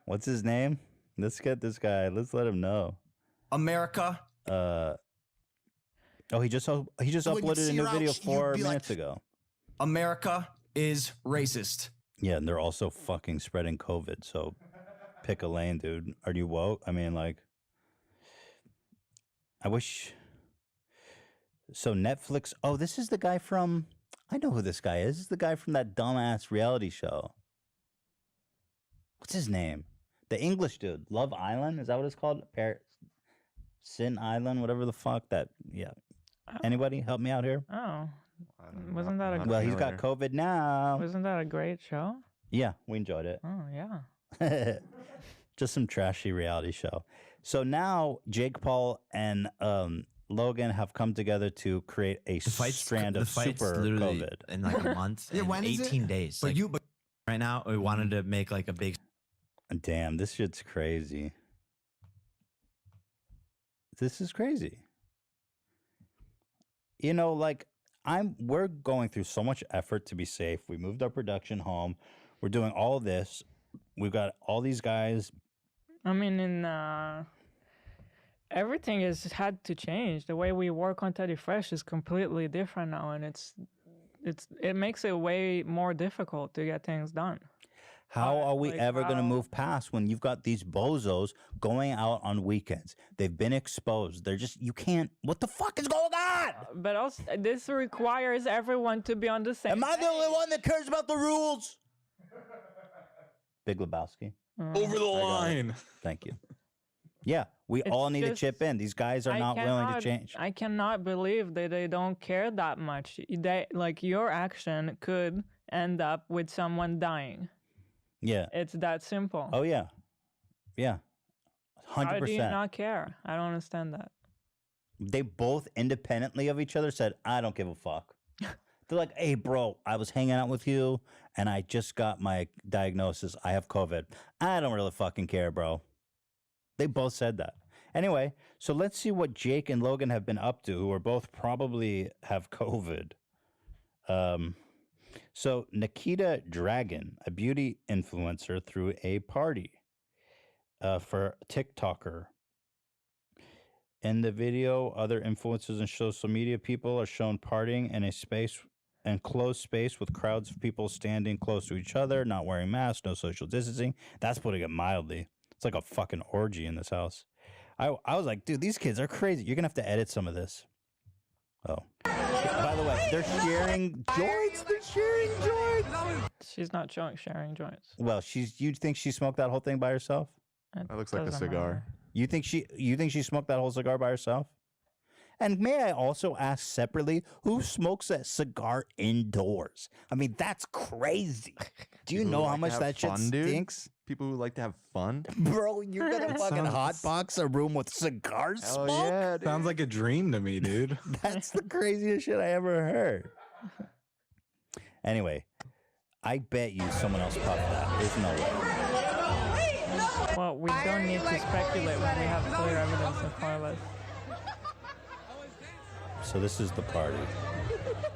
What's his name? Let's get this guy. Let's let him know. America. Oh, he just uploaded a new video 4 minutes ago. America is racist. Yeah, and they're also fucking spreading COVID. So pick a lane, dude. Are you woke? I mean, like, I wish. So Netflix. Oh, this is the guy from. I know who this guy is. This is the guy from that dumbass reality show. What's his name? The English dude. Love Island? Is that what it's called? Sin Island? Whatever the fuck that. Yeah. Anybody help me out here? Oh. Wasn't that a Well, he's got COVID now. Wasn't that a great show? Yeah, we enjoyed it. Oh, yeah. Just some trashy reality show. So now Jake Paul and Logan have come together to create a strand of super COVID. In like a month. Yeah, when is 18 it? days. But Like, right now, we wanted to make like a big. Damn, this shit's crazy. This is crazy. You know, like we're going through so much effort to be safe. We moved our production home. We're doing all this. We've got all these guys. I mean, everything has had to change. The way we work on Teddy Fresh is completely different now, and it makes it way more difficult to get things done. How are we ever going to move past when you've got these bozos going out on weekends? They've been exposed. They're just, you can't, what the fuck is going on? But also, this requires everyone to be on the same Am I the only one that cares about the rules? Big Lebowski. Over the line. Thank you. Yeah, we all need to chip in. These guys are not willing to change. I cannot believe that they don't care that much. Like, your action could end up with someone dying. Yeah. It's that simple. Oh, yeah. Yeah. 100%. How do you not care? I don't understand that. They both independently of each other said, I don't give a fuck. They're like, hey, bro, I was hanging out with you and I just got my diagnosis. I have COVID. I don't really fucking care, bro. They both said that. Anyway, so let's see what Jake and Logan have been up to, who are both probably have COVID. So Nikita Dragon, a beauty influencer, threw a party for TikToker. In the video, other influencers and social media people are shown partying in a enclosed space with crowds of people standing close to each other, not wearing masks, no social distancing. That's putting it mildly. It's like a fucking orgy in this house. I was like, dude, these kids are crazy. You're going to have to edit some of this. Oh. By the way. They're sharing joints. They're sharing joints. She's not sharing joints. Well, you think she smoked that whole thing by herself? That looks like a cigar. You think she smoked that whole cigar by herself? And may I also ask separately, who smokes a cigar indoors? I mean, that's crazy. Do you know how much that shit stinks? People who like to have fun. Bro, you're gonna fucking hotbox a room with cigar smoke? Yeah, sounds like a dream to me, dude. That's the craziest shit I ever heard. Anyway, I bet you someone else puffed that. There's no way. Well, we don't need to speculate when we have clear evidence in front of us. So this is the party.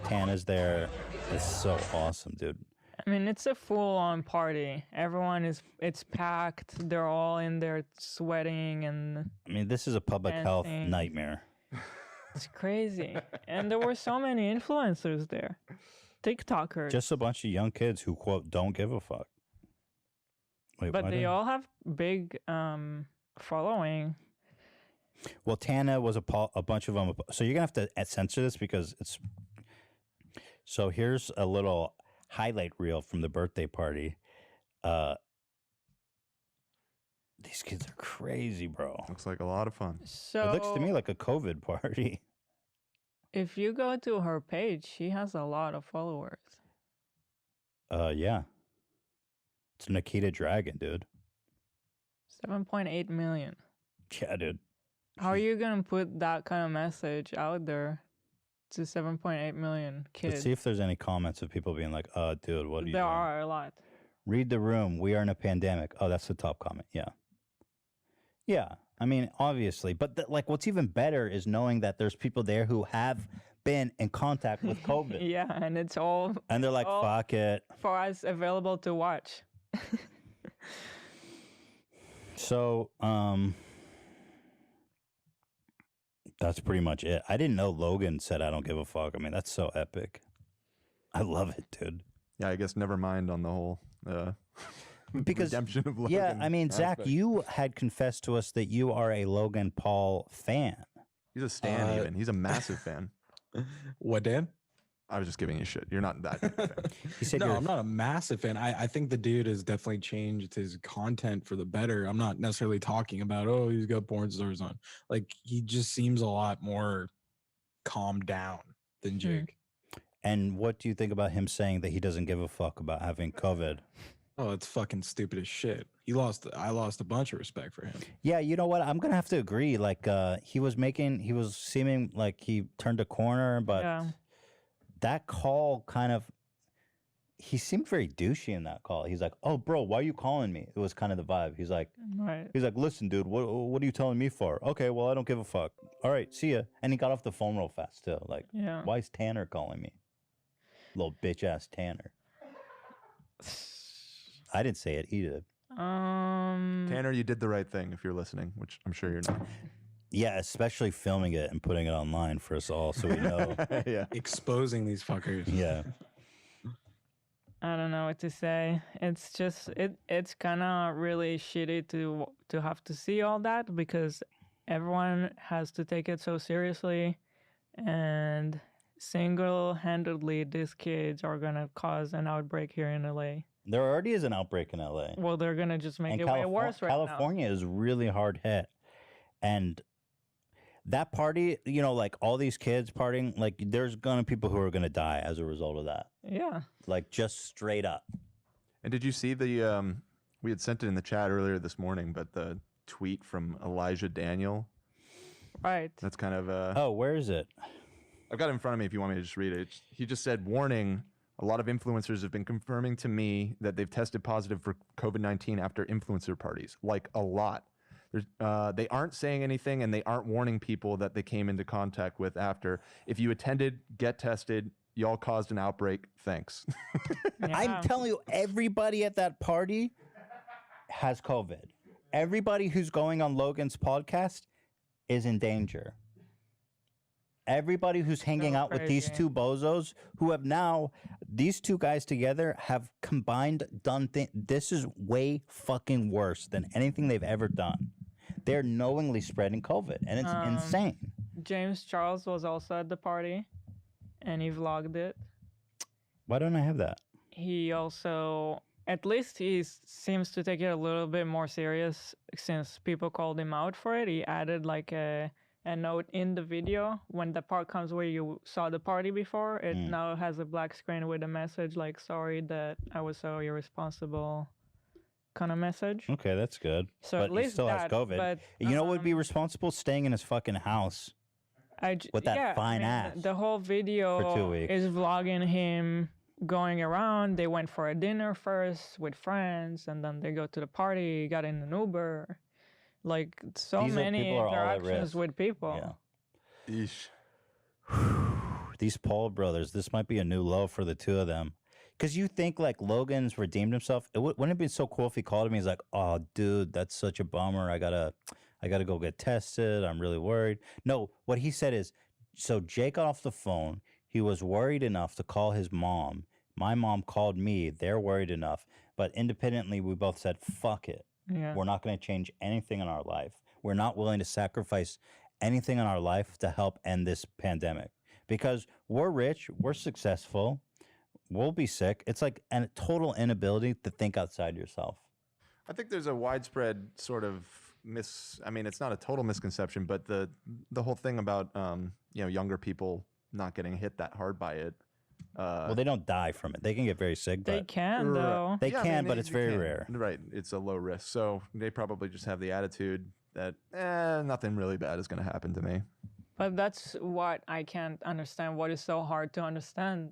Tana's there. It's so awesome, dude. I mean, it's a full-on party. It's packed. They're all in there sweating and... I mean, this is a public health dancing. nightmare. It's crazy. And there were so many influencers there. TikTokers. Just a bunch of young kids who, quote, don't give a fuck. Wait, but they all have big following. Well, Tana was a bunch of them. So you're going to have to censor this because it's... So here's a little highlight reel from the birthday party. These kids are crazy, bro. Looks like a lot of fun. So it looks to me like a COVID party. If you go to her page, she has a lot of followers. Yeah. It's Nikita Dragon, dude. 7.8 million. Yeah, dude. How are you going to put that kind of message out there to 7.8 million kids? Let's see if there's any comments of people being like, dude, what are you There doing? are a lot. Read the room. We are in a pandemic. Oh, that's the top comment. Yeah. Yeah. I mean, obviously. But like, what's even better is knowing that there's people there who have been in contact with COVID. Yeah, and it's all... And they're like, fuck it. For us, available to watch. So, that's pretty much it. I didn't know Logan said, I don't give a fuck. I mean, that's so epic. I love it, dude. Yeah, I guess never mind on the whole because redemption of Logan. Yeah, I mean, Zach, aspect. you had confessed to us that you are a Logan Paul fan. He's a stan even. He's a massive fan. What, Dan? I was just giving you shit. You're not that big a fan. He said no, I'm not a massive fan. I think the dude has definitely changed his content for the better. I'm not necessarily talking about, oh, he's got porn stars on. Like, he just seems a lot more calmed down than Jake. And what do you think about him saying that he doesn't give a fuck about having COVID? Oh, it's fucking stupid as shit. I lost a bunch of respect for him. Yeah, you know what? I'm gonna have to agree. Like, he was seeming like he turned a corner, but that call kind of, he seemed very douchey in that call. He's like, "Oh, bro, why are you calling me?" It was kind of the vibe. He's like, "Listen, dude, what are you telling me for?" Okay, well, I don't give a fuck. All right, see ya. And he got off the phone real fast too. Like, why is Tanner calling me? Little bitch ass Tanner. I didn't say it. He did. Tanner, you did the right thing if you're listening, which I'm sure you're not. Yeah, especially filming it and putting it online for us all so we know. Yeah. Exposing these fuckers. Yeah. I don't know what to say. It's just it's kind of really shitty to have to see all that because everyone has to take it so seriously, and single-handedly these kids are gonna cause an outbreak here in LA. There already is an outbreak in LA. Well, they're gonna just make And it way worse right now. California is really hard hit, and that party, you know, like all these kids partying, like there's gonna be people who are gonna die as a result of that. Yeah. Like just straight up. And did you see the, we had sent it in the chat earlier this morning, but the tweet from Elijah Daniel? Right. That's kind of oh, where is it? I've got it in front of me if you want me to just read it. He just said, warning, a lot of influencers have been confirming to me that they've tested positive for COVID-19 after influencer parties. Like a lot. They aren't saying anything and they aren't warning people that they came into contact with after. If you attended, get tested. Y'all caused an outbreak. Thanks. I'm telling you, everybody at that party has COVID. Everybody who's going on Logan's podcast is in danger. Everybody who's hanging out with these two bozos who have now, these two guys together have combined done things. This is way fucking worse than anything they've ever done. They're knowingly spreading COVID, and it's insane. James Charles was also at the party, and he vlogged it. Why don't I have that? He also, at least he seems to take it a little bit more serious since people called him out for it. He added like a note in the video when the part comes where you saw the party before. It now has a black screen with a message like, sorry that I was so irresponsible, kind of message. Okay, that's good. So but at least he still has that, COVID. but, You know what would be responsible? Staying in his fucking house with that fine ass. The whole video for 2 weeks. is vlogging him going around. They went for a dinner first with friends, and then they go to the party, got in an Uber. Like, so many interactions with people. Yeah. These Paul brothers, this might be a new low for the two of them. Because you think, like, Logan's redeemed himself. Wouldn't it have been so cool if he called me? He's like, oh, dude, that's such a bummer. I gotta go get tested. I'm really worried. No, what he said is, so Jake got off the phone. He was worried enough to call his mom. My mom called me. They're worried enough. But independently, we both said, fuck it. Yeah. We're not going to change anything in our life. We're not willing to sacrifice anything in our life to help end this pandemic. Because we're rich, we're successful, we'll be sick. It's like a total inability to think outside yourself. I think there's a widespread sort of I mean, it's not a total misconception, but the whole thing about younger people not getting hit that hard by it. Well, they don't die from it. They can get very sick. They can, though. They can, but it's very rare. Right. It's a low risk. So they probably just have the attitude that nothing really bad is going to happen to me. But that's what I can't understand. What is so hard to understand?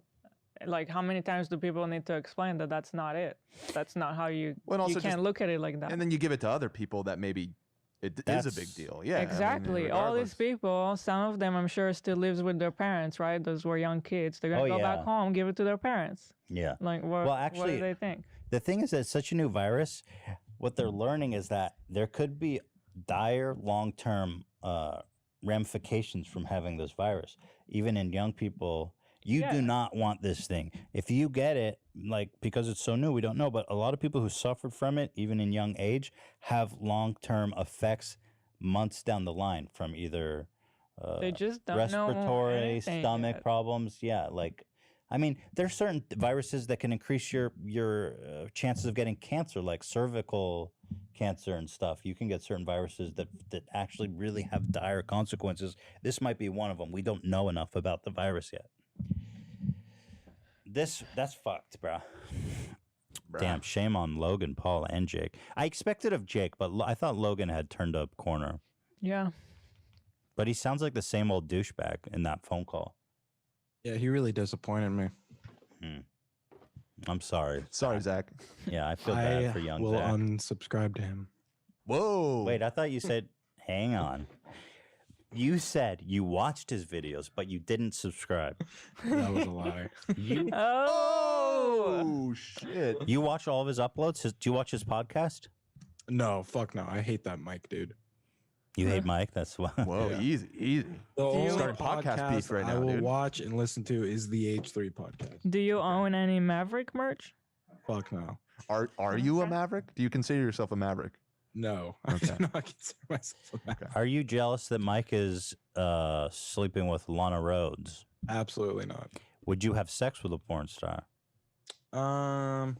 Like, how many times do people need to explain that that's not it? That's not how you can't look at it like that. And then you give it to other people that maybe it is a big deal. Yeah, exactly. All these people, some of them I'm sure still lives with their parents, right? Those were young kids. They're going to go back home, give it to their parents. Yeah. Like, what do they think? The thing is that it's such a new virus. What they're learning is that there could be dire long-term ramifications from having this virus. Even in young people, you do not want this thing. If you get it, like, because it's so new, we don't know, but a lot of people who suffered from it, even in young age, have long-term effects months down the line from either they just don't respiratory, stomach problems. Yeah, like, I mean, there's certain viruses that can increase your chances of getting cancer, like cervical cancer and stuff. You can get certain viruses that actually really have dire consequences. This might be one of them. We don't know enough about the virus yet. That's fucked, bruh. Damn, shame on Logan, Paul, and Jake. I expected of Jake, but I thought Logan had turned a corner. Yeah. But he sounds like the same old douchebag in that phone call. Yeah, he really disappointed me. I'm sorry. Sorry, Zach. Yeah, I feel bad for young Zach. Zach. Will unsubscribe to him. Whoa. Wait, I thought you said, hang on. You said you watched his videos, but you didn't subscribe. That was a lie. Oh, shit. You watch all of his uploads? Do you watch his podcast? No, fuck no. I hate that mic, dude. You hate Mike? That's why. Whoa, easy. The only starting podcast beef right now, I will dude. watch and listen to is the H3 podcast. Do you own any Maverick merch? Fuck no. Are you a Maverick? Do you consider yourself a Maverick? No. Okay. I do not consider myself a Maverick. Are you jealous that Mike is sleeping with Lana Rhodes? Absolutely not. Would you have sex with a porn star? No,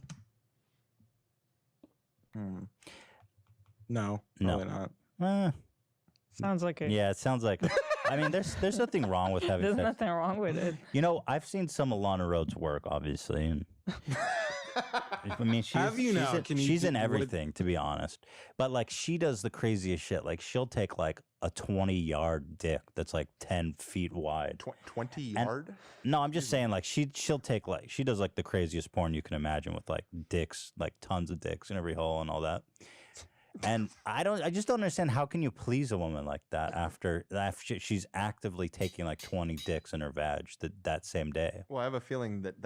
probably not. Sounds like it. Yeah, it sounds like. I mean, there's nothing wrong with having There's sex. nothing wrong with it. You know, I've seen some of Lana Rhodes' work, obviously. And I mean, she's in everything, to be honest. But like, she does the craziest shit. Like, she'll take like a 20-yard dick that's like 10 feet wide. 20 yard? No, I'm just saying, like, she'll take like, she does like the craziest porn you can imagine with like dicks, like tons of dicks in every hole and all that. And I just don't understand, how can you please a woman like that after she's actively taking like 20 dicks in her vag that same day? Well, I have a feeling that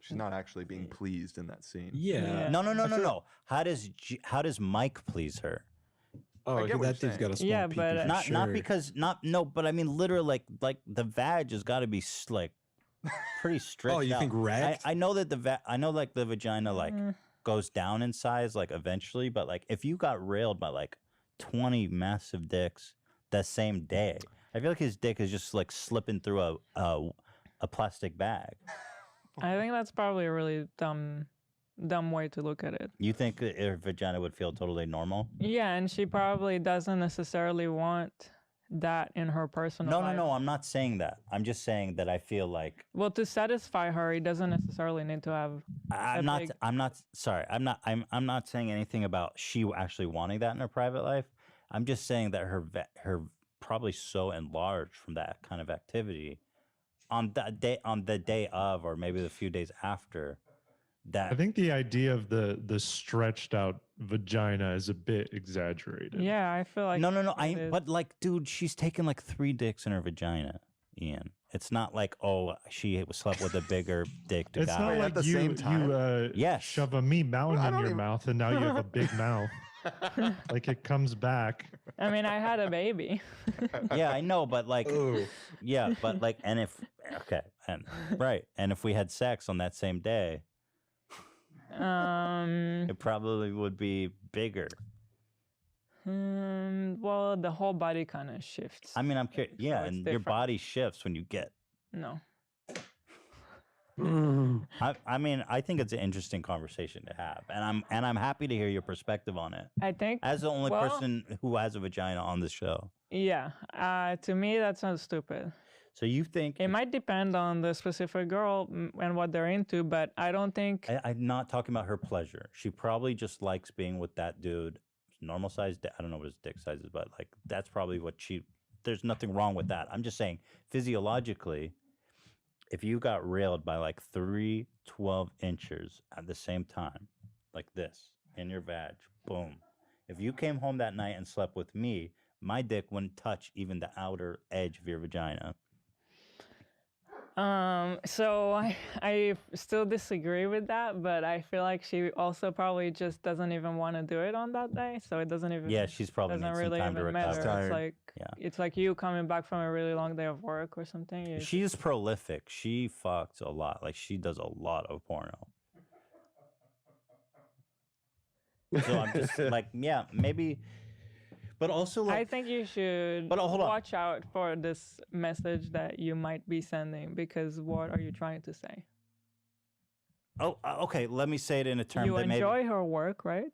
she's not actually being pleased in that scene. Yeah. No. How does Mike please her? Oh, that dude's got a small peepee but for not sure. because but I mean literally like the vag has got to be like pretty stretched Oh, you out. think red? I know that I know like the vagina like goes down in size like eventually, but like if you got railed by like 20 massive dicks that same day, I feel like his dick is just like slipping through a a plastic bag. I think that's probably a really dumb way to look at it. You think her vagina would feel totally normal? Yeah, and she probably doesn't necessarily want that in her personal life. No, I'm not saying that. I'm just saying that I feel like Well, to satisfy her, he doesn't necessarily need to have I'm not saying anything about she actually wanting that in her private life. I'm just saying that her probably so enlarged from that kind of activity on the day of, or maybe the few days after that. I think the idea of the stretched out vagina is a bit exaggerated. Yeah, I feel like No. But like, dude, she's taken like 3 dicks in her vagina, Ian. It's not like, oh, she slept with a bigger dick to It's not like you shove a meat mountain in your mouth and now you have a big mouth. Like it comes back. I mean, I had a baby. Yeah, I know, but like, yeah, but like, and if we had sex on that same day, it probably would be bigger. Well, the whole body kind of shifts. I mean, I'm curious. Yeah, and your body shifts when you get. No. I mean, I think it's an interesting conversation to have, and I'm happy to hear your perspective on it. I think as the only person who has a vagina on the show. Yeah, to me that sounds stupid. So you think it might depend on the specific girl and what they're into, but I don't think I'm not talking about her pleasure. She probably just likes being with that dude, normal size. I don't know what his dick size is, but like that's probably what she. There's nothing wrong with that. I'm just saying physiologically. If you got railed by like 3 12-inchers at the same time, like this, in your vag, boom. If you came home that night and slept with me, my dick wouldn't touch even the outer edge of your vagina. So I still disagree with that, but I feel like she also probably just doesn't even want to do it on that day, so it doesn't even. Yeah, she's probably doesn't needs really some time to even recover. matter. It's like it's like you coming back from a really long day of work or something. She's prolific. She fucks a lot. Like she does a lot of porno. So I'm just like, yeah, maybe. But also, like, I think you should watch out for this message that you might be sending, because what are you trying to say? Oh, okay. Let me say it in a term you that maybe. enjoy her work, right?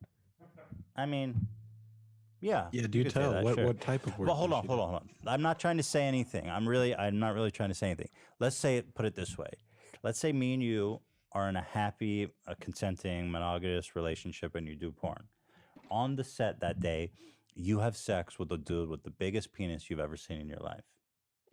I mean, yeah. Yeah, do tell. That, what type of work? Well, hold on. I'm not trying to say anything. I'm not really trying to say anything. Let's put it this way. Let's say me and you are in a happy, consenting, monogamous relationship, and you do porn. On the set that day, you have sex with a dude with the biggest penis you've ever seen in your life.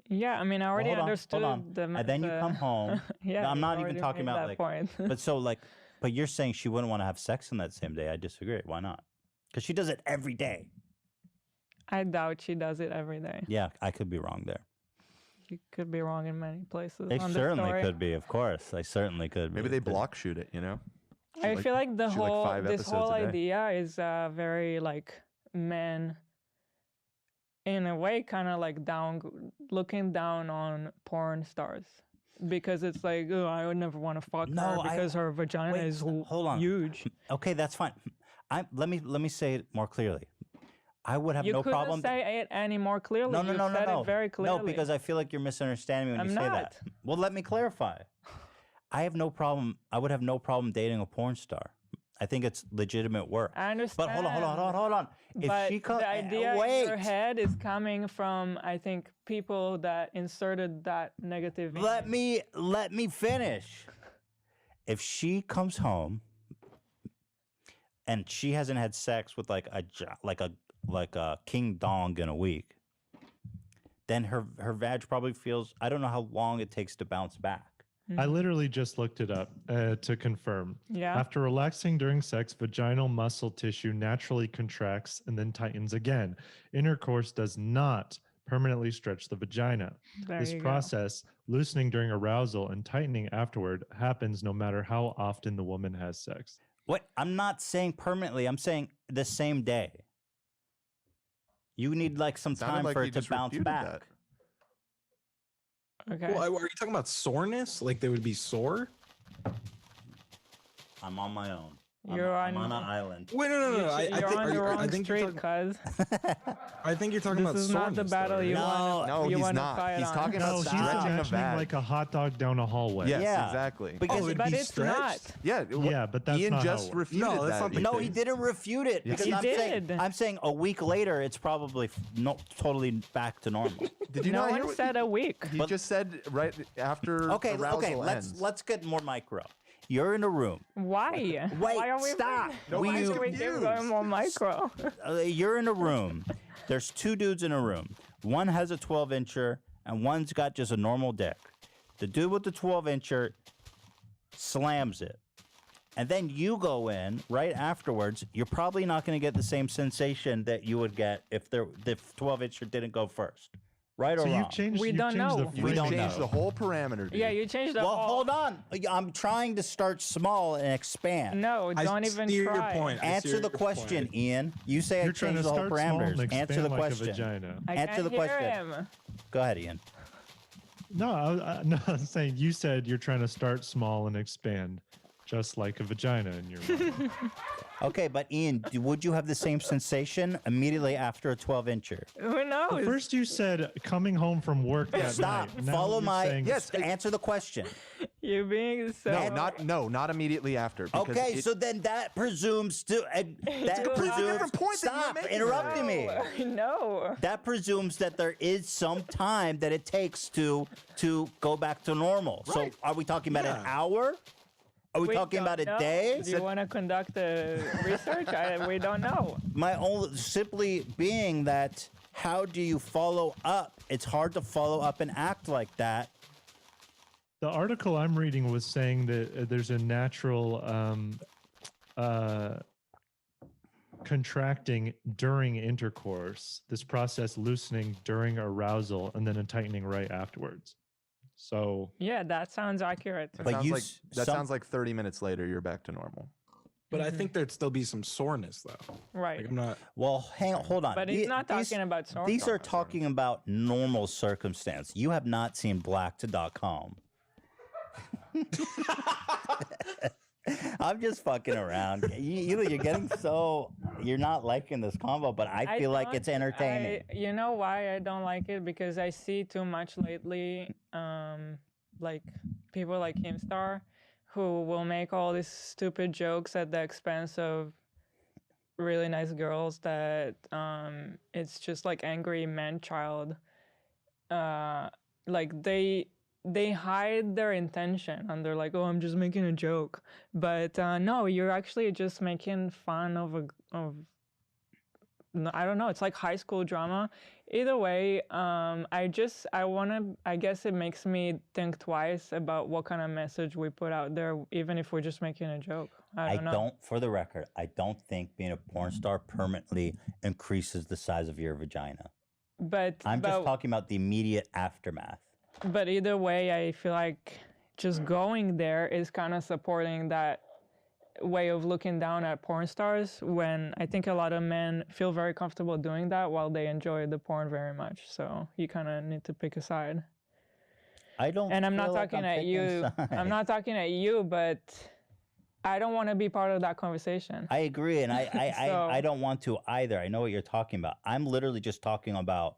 Yeah, I mean, I already understood. And then you come home. Yeah, no, I'm not even talking about like. Point. But you're saying she wouldn't want to have sex on that same day. I disagree. Why not? Because she does it every day. I doubt she does it every day. Yeah, I could be wrong there. You could be wrong in many places. They certainly could be, of course. I certainly could. Maybe they block shoot it. You know. I feel like this whole idea is very like men. In a way, kind of like looking down on porn stars, because it's like, oh, I would never want to fuck her because her vagina is huge. Okay, that's fine. Let me say it more clearly. I would have no problem. You couldn't say it any more clearly. No. You said it very clearly. No, because I feel like you're misunderstanding me when you say that. Well, let me clarify. I have no problem. I would have no problem dating a porn star. I think it's legitimate work. I understand. But hold on. But the idea in your head is coming from, I think, people that inserted that negative. Let me finish. If she comes home and she hasn't had sex with like a king dong in a week, then her vag probably feels. I don't know how long it takes to bounce back. I literally just looked it up to confirm. Yeah. After relaxing during sex, vaginal muscle tissue naturally contracts and then tightens again. Intercourse does not permanently stretch the vagina. This process, loosening during arousal and tightening afterward, happens no matter how often the woman has sex. What? I'm not saying permanently. I'm saying the same day. You need like some time for it to bounce back. That. Okay. Well, are you talking about soreness? Like they would be sore? I'm on my own. I'm on an island. Wait, no. You're on the wrong street, cuz. I think you're talking about This is not the soreness, battle though, you right? want. No, he's not. He's talking about No, he's stretching a imagining bag. like a hot dog down a hallway. Yes, Yeah. exactly. Because But it's not. Yeah, Yeah, but that's Ian not how just it works. refuted No, that's that. not No, he didn't refute it because He I'm saying did. I'm saying a week later it's probably totally back to normal. Did you No not hear one what said a week. he just said right after Okay, arousal let's ends? let's get more micro. You're in a room. Why? Wait, Why are we stop. Why We- are we going more micro? You're in a room. There's two dudes in a room. One has a 12-incher and one's got just a normal dick. The dude with the 12-incher slams it. And then you go in right afterwards. You're probably not going to get the same sensation that you would get if the 12-incher didn't go first. Right or So wrong? you've changed. We you've don't changed know. The You don't changed know. the whole parameter. Dude. Yeah, you changed the Well, whole. hold on. I'm trying to start small and expand. No, I don't even see your try. point. I see Answer your the question, point. Ian. You say I You're trying changed to the whole start small and parameters. expand Answer the like question. a vagina. I Answer can't the hear question. him. Go ahead, Ian. No, no, I'm saying you said you're trying to start small and expand, just like a vagina in your mind. Okay, but Ian, would you have the same sensation immediately after a 12-incher? Who knows? First, you said coming home from work that Stop. night. Now Follow you're my. saying- Yes, Answer the question. You're being so. not immediately after. because Okay, it- so then that presumes to that presumes. different point that you're Stop making interrupting me. No. That presumes that there is some time that it takes to go back to normal. So Right. are we talking about an Yeah. hour? Are we We talking don't about a know. day? Do you want to conduct a research? We don't know. My only simply being that how do you follow up? It's hard to follow up and act like that. The article I'm reading was saying that there's a natural contracting during intercourse, this process loosening during arousal, and then a tightening right afterwards. So Yeah, that sounds accurate. That, But sounds, you like, s- that some- sounds like 30 minutes later, you're back to normal. But I think there'd still be some soreness, though. Right. Like, I'm not. Well, hold on. But he's not These- talking about sore These are throat. talking about normal circumstance. You have not seen blacked.com. I'm just fucking around. You're getting you're not liking this combo, but I feel like it's entertaining. You know why I don't like it? Because I see too much lately, like people like Himstar, who will make all these stupid jokes at the expense of really nice girls that it's just like angry man-child. Like they hide their intention and they're like, oh, I'm just making a joke. But no, you're actually just making fun of I don't know, it's like high school drama. Either way, I guess it makes me think twice about what kind of message we put out there, even if we're just making a joke. I don't know. For the record, I don't think being a porn star permanently increases the size of your vagina. But I'm just talking about the immediate aftermath. But either way, I feel like just going there is kind of supporting that way of looking down at porn stars, when I think a lot of men feel very comfortable doing that while they enjoy the porn very much. So you kind of need to pick a side. I don't. And I'm not feel like talking I'm at picking you. I'm sides. not talking at you, but I don't want to be part of that conversation. I agree, and So- I don't want to either. I know what you're talking about. I'm literally just talking about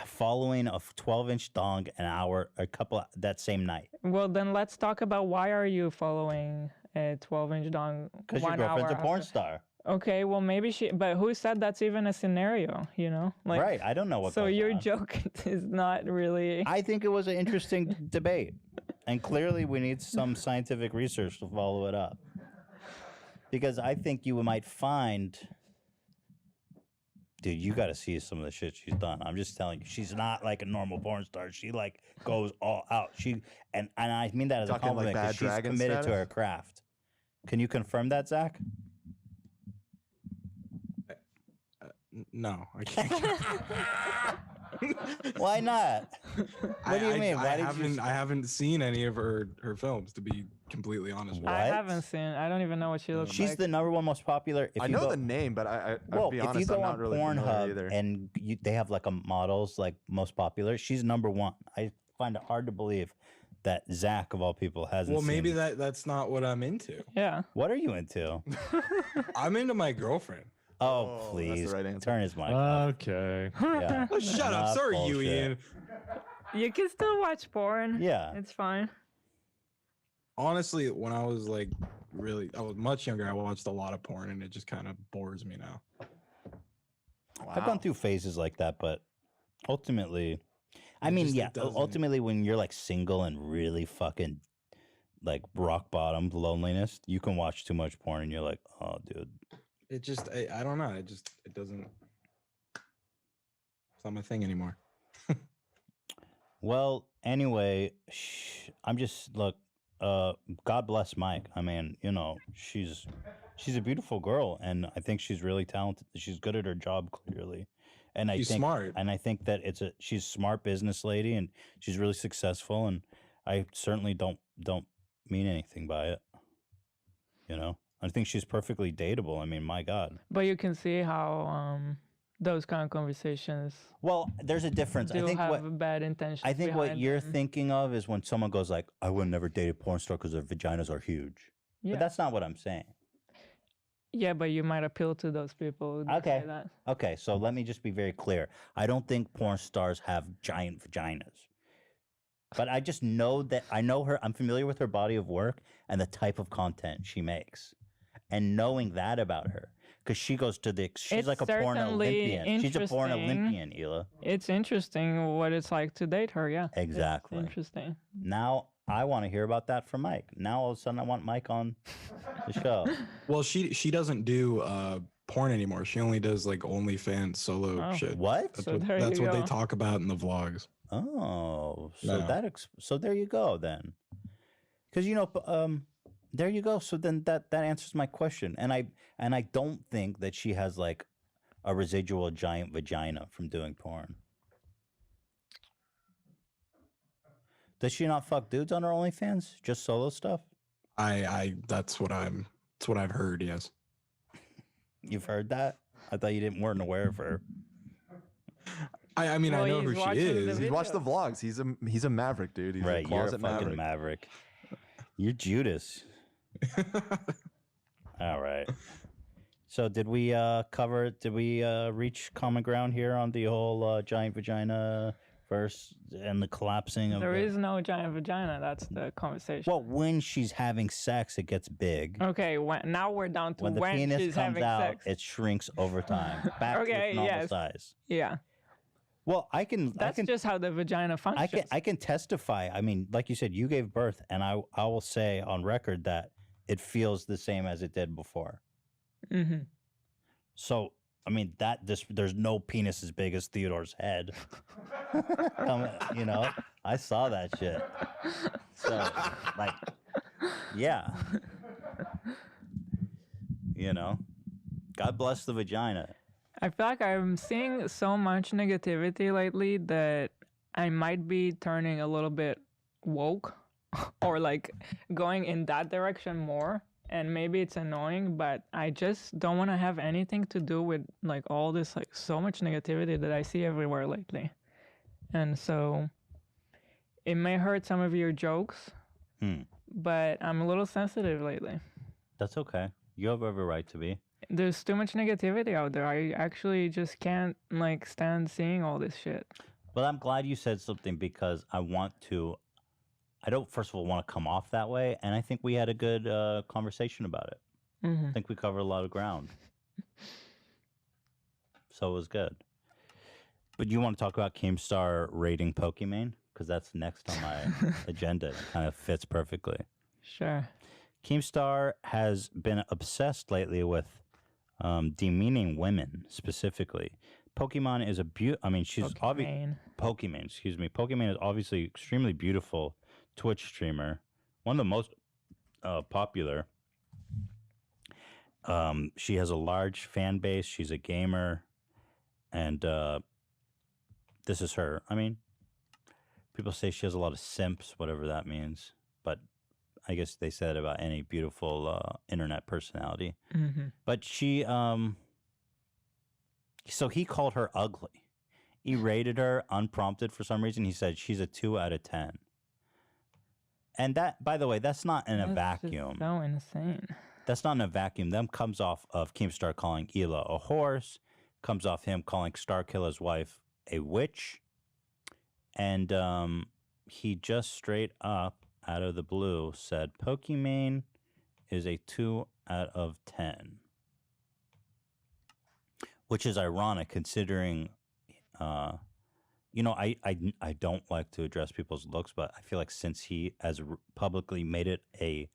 following a 12-inch dong that same night. Well, then let's talk about why are you following a 12-inch dong? Because your 1 girlfriend's a hour porn after? star. Okay, well maybe but who said that's even a scenario, you know? Like, Right, I don't know what So goes your on. joke is not really. I think it was an interesting debate, and clearly we need some scientific research to follow it up. Because I think you might find, dude, you got to see some of the shit she's done. I'm just telling you, she's not like a normal porn star. She like goes all out. And I mean that as a Talking like compliment Bad because she's Dragon committed to status? her craft. Can you confirm that, Zach? No, I can't. Why not? What do you mean? Why did you? I haven't seen any of her films, to be completely honest. With you. I haven't seen. I don't even know what she looks She's like. the number one most popular. If I you know go, the name, but well, I'll be honest, if you go I'm not on really familiar Pornhub either. and they have like a models like most popular, she's number one. I find it hard to believe that Zach of all people hasn't. Well, maybe seen. that's not what I'm into. Yeah. What are you into? I'm into my girlfriend. Oh, please. That's the right answer. Turn his mic off. Okay. Yeah. Oh, shut up. Enough Sorry, you, bullshit. Ian. You can still watch porn. Yeah. It's fine. Honestly, when I was like I was much younger, I watched a lot of porn, and it just kind of bores me now. Wow. I've gone through phases like that, but ultimately, ultimately when you're like single and really fucking like rock bottom loneliness, you can watch too much porn and you're like, oh, dude. It just, I don't know. It doesn't, it's not my thing anymore. Well, anyway, I'm just, look, God bless Mike. I mean, you know, she's a beautiful girl, and I think she's really talented. She's good at her job, clearly. And She's smart. And I think that she's a smart business lady, and she's really successful, and I certainly don't mean anything by it. You know? I think she's perfectly dateable. I mean, my God. But you can see how those kind of conversations. Well, there's a difference. Do I think have bad intentions. I think what behind you're them. thinking of is when someone goes like, "I would never date a porn star because their vaginas are huge." Yeah. But that's not what I'm saying. Yeah, but you might appeal to those people. Who Okay. Say that. Okay, so let me just be very clear. I don't think porn stars have giant vaginas. But I just know that I know her. I'm familiar with her body of work and the type of content she makes. And knowing that about her, because she goes to she's It's like a porn certainly Olympian. She's a porn interesting. Olympian, Hila. It's interesting what it's like to date her. Yeah. Exactly. It's interesting. Now I want to hear about that from Mike. Now all of a sudden I want Mike on the show. Well, she doesn't do porn anymore. She only does like OnlyFans solo shit. What? That's So what, there that's you what they go. talk about in the vlogs. Oh, so No. so there you go then. Because there you go. So then that answers my question. And I don't think that she has like a residual giant vagina from doing porn. Does she not fuck dudes on her OnlyFans? Just solo stuff? That's what I've heard, yes. You've heard that? I thought you weren't aware of her. I mean, I know who she is. He's watched the vlogs. He's a maverick, dude. He's Right, a you're a closet fucking maverick. You're Judas. All right. So did we reach common ground here on the whole giant vagina verse and the collapsing of There is no giant vagina. That's the conversation. Well, when she's having sex, it gets big. Okay, now we're down to When the when penis she's comes having out, sex. it shrinks over time back to Okay, its normal yes. size. Yeah. Well, That's just how the vagina functions. I can testify. I mean, like you said, you gave birth, and I will say on record that it feels the same as it did before. Mm-hmm. So, I mean, there's no penis as big as Theodore's head. I saw that shit. So, like, yeah. God bless the vagina. I feel like I'm seeing so much negativity lately that I might be turning a little bit woke or like going in that direction more. And maybe it's annoying, but I just don't want to have anything to do with like all this, like so much negativity that I see everywhere lately. And so it may hurt some of your jokes, but I'm a little sensitive lately. That's okay. You have every right to be. There's too much negativity out there. I actually just can't like stand seeing all this shit. But I'm glad you said something because I don't first of all want to come off that way. And I think we had a good conversation about it. Mm-hmm. I think we covered a lot of ground. So it was good. But you want to talk about Keemstar rating Pokimane? Because that's next on my agenda. It kind of fits perfectly. Sure. Keemstar has been obsessed lately with demeaning women specifically. Pokimane is she's obviously Pokimane, excuse me. Pokimane is obviously extremely beautiful Twitch streamer, one of the most popular. She has a large fan base. She's a gamer, and this is her. I mean, people say she has a lot of simps, whatever that means, but I guess they said about any beautiful internet personality. Mm-hmm. But she, so he called her ugly. He rated her unprompted for some reason. He said she's a 2 out of 10. And that, by the way, that's not in a vacuum. So insane. That's not in a vacuum. Them comes off of Keemstar calling Hila a horse, comes off him calling Starkilla's wife a witch, and he just straight up, out of the blue, said Pokimane is a 2 out of 10. Which is ironic considering, you know, I don't like to address people's looks, but I feel like since he has publicly made it a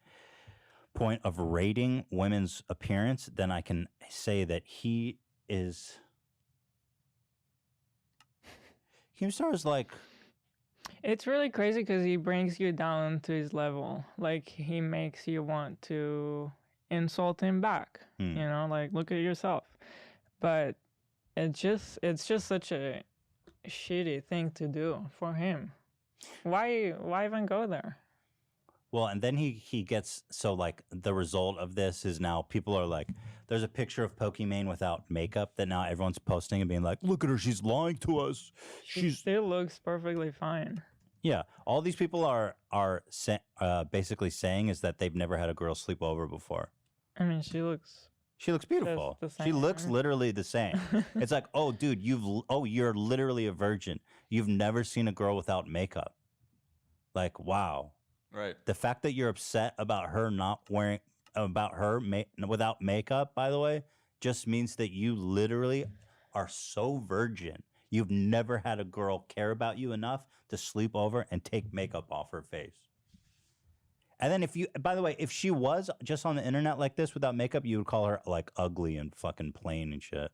point of rating women's appearance, then I can say that he is... Keemstar is like... It's really crazy because he brings you down to his level. Like, he makes you want to insult him back. You know, like, look at yourself. But it's just such a shitty thing to do for him. Why even go there? Well, and then he gets, so like the result of this is now people are like, there's a picture of Pokimane without makeup that now everyone's posting and being like, look at her, she's lying to us. She still looks perfectly fine. Yeah, all these people are basically saying is that they've never had a girl sleep over before. I mean, she looks beautiful. She looks literally the same. It's like, oh, dude, you're literally a virgin. You've never seen a girl without makeup. Like, wow. Right. The fact that you're upset about her not wearing, without makeup, by the way, just means that you literally are so virgin. You've never had a girl care about you enough to sleep over and take makeup off her face. And then by the way, if she was just on the internet like this without makeup, you would call her like ugly and fucking plain and shit.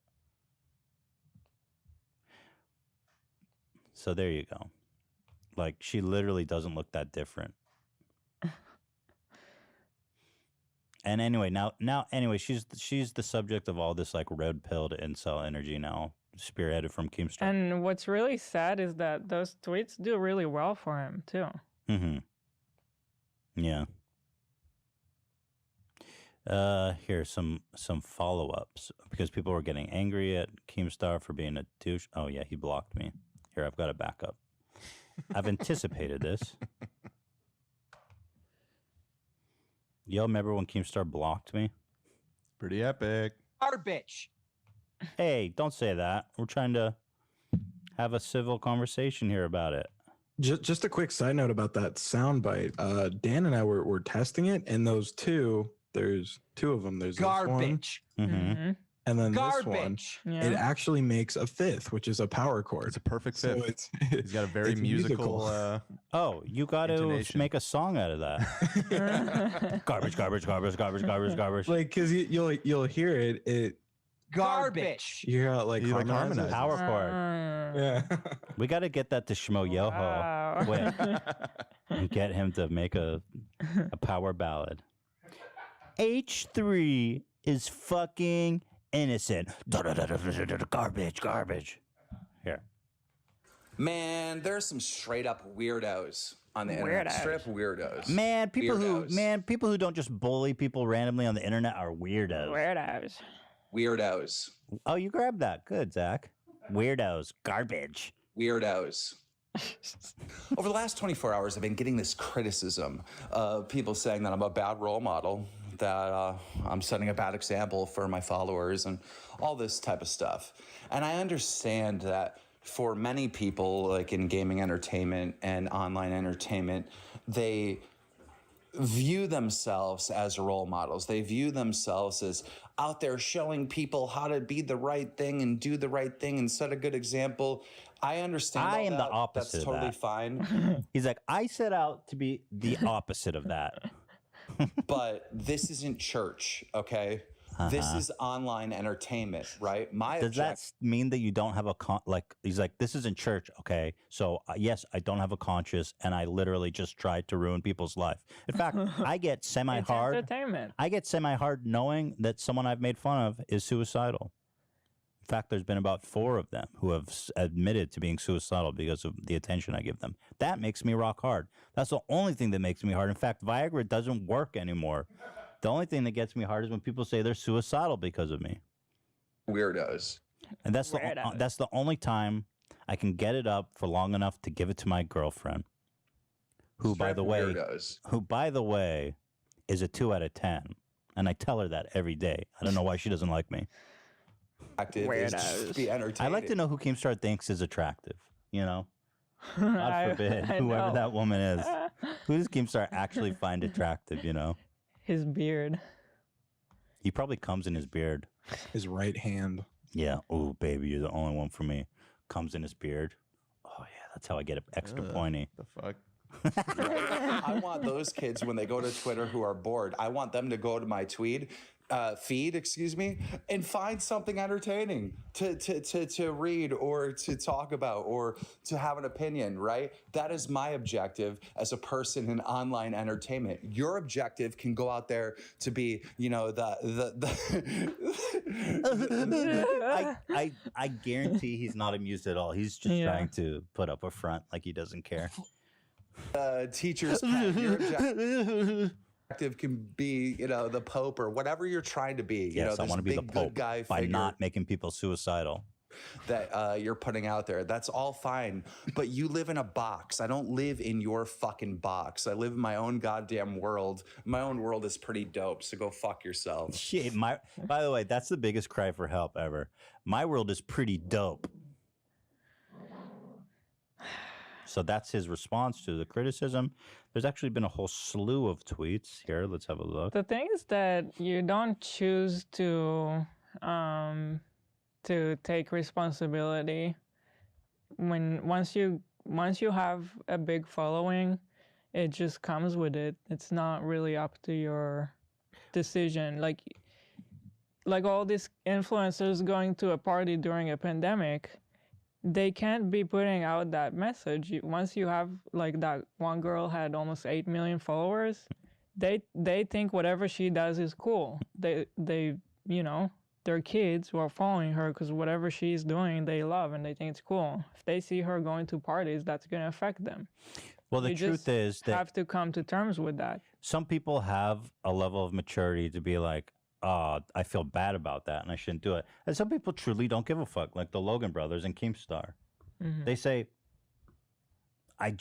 So there you go. Like, she literally doesn't look that different. And anyway, anyway, she's the subject of all this like red pilled incel energy now, spearheaded from Keemstar. And what's really sad is that those tweets do really well for him too. Mm-hmm. Yeah. Here's some follow-ups because people were getting angry at Keemstar for being a douche. Oh yeah, he blocked me. Here, I've got a backup. I've anticipated this. Y'all remember when Keemstar blocked me? Pretty epic. Garbage. Hey, don't say that. We're trying to have a civil conversation here about it. Just a quick side note about that soundbite. Dan and I were testing it, and there's two of them. There's garbage. This one, mm-hmm. And then garbage. This one, it actually makes a fifth, which is a power chord. It's a perfect fifth. He's got a very musical. Oh, you got to make a song out of that. Garbage, garbage, garbage, garbage, garbage, garbage. Like, because you'll hear it. Garbage. You hear how like harmonizes. Power chord. Yeah. We got to get that to Shmo Yoho quick and get him to make a power ballad. H3 is fucking innocent. Garbage, garbage. Here. Man, there's some straight up weirdos on the internet. Straight up weirdos. Man, people who don't just bully people randomly on the internet are weirdos. Weirdos. Oh, you grabbed that. Good, Zach. Weirdos. Garbage. Weirdos. Over the last 24 hours, I've been getting this criticism of people saying that I'm a bad role model, that I'm setting a bad example for my followers and all this type of stuff. And I understand that for many people, like in gaming entertainment and online entertainment, they view themselves as role models. They view themselves as out there showing people how to be the right thing and do the right thing and set a good example. I understand. I am the opposite. That's totally of that. fine. He's like, I set out to be the opposite of that. But this isn't church, okay? This is online entertainment, right? Does that mean that you don't have a he's like, this isn't church, okay? So yes, I don't have a conscience, and I literally just tried to ruin people's life. In fact, I get semi-hard. Entertainment. I get semi-hard knowing that someone I've made fun of is suicidal. In fact, there's been about 4 of them who have admitted to being suicidal because of the attention I give them. That makes me rock hard. That's the only thing that makes me hard. In fact, Viagra doesn't work anymore. The only thing that gets me hard is when people say they're suicidal because of me. Weirdos. And that's the only time I can get it up for long enough to give it to my girlfriend. who by the way, weirdos. is a 2 out of 10, and I tell her that every day. I don't know why she doesn't like me. Is just be entertaining. I like to know who Keemstar thinks is attractive. You know, God forbid whoever that woman is. Who does Keemstar actually find attractive? You know, his beard. He probably comes in his beard. His right hand. Yeah. Oh, baby, you're the only one for me. Comes in his beard. Oh yeah, that's how I get an extra pointy. The fuck. Right? I want those kids when they go to Twitter who are bored. I want them to go to my feed, and find something entertaining to read or to talk about or to have an opinion, right? That is my objective as a person in online entertainment. Your objective can go out there to be, you know, I guarantee he's not amused at all. He's just trying to put up a front like he doesn't care. Teacher's pet. Your objective can be, you know, the Pope or whatever you're trying to be. You know, I want to be the Pope guy by not making people suicidal. That you're putting out there. That's all fine. But you live in a box. I don't live in your fucking box. I live in my own goddamn world. My own world is pretty dope. So go fuck yourself. Shit. By the way, that's the biggest cry for help ever. My world is pretty dope. So that's his response to the criticism. There's actually been a whole slew of tweets here. Let's have a look. The thing is that you don't choose to take responsibility once you have a big following, it just comes with it. It's not really up to your decision. Like all these influencers going to a party during a pandemic, they can't be putting out that message. Once you have, like, that one girl had almost 8 million followers, they think whatever she does is cool. They you know, their kids who are following her because whatever she's doing they love and they think it's cool. If they see her going to parties, that's going to affect them. Well, the truth is that have to come to terms with that. Some people have a level of maturity to be like, I feel bad about that and I shouldn't do it. And some people truly don't give a fuck, like the Logan brothers and Keemstar. Mm-hmm. They say, I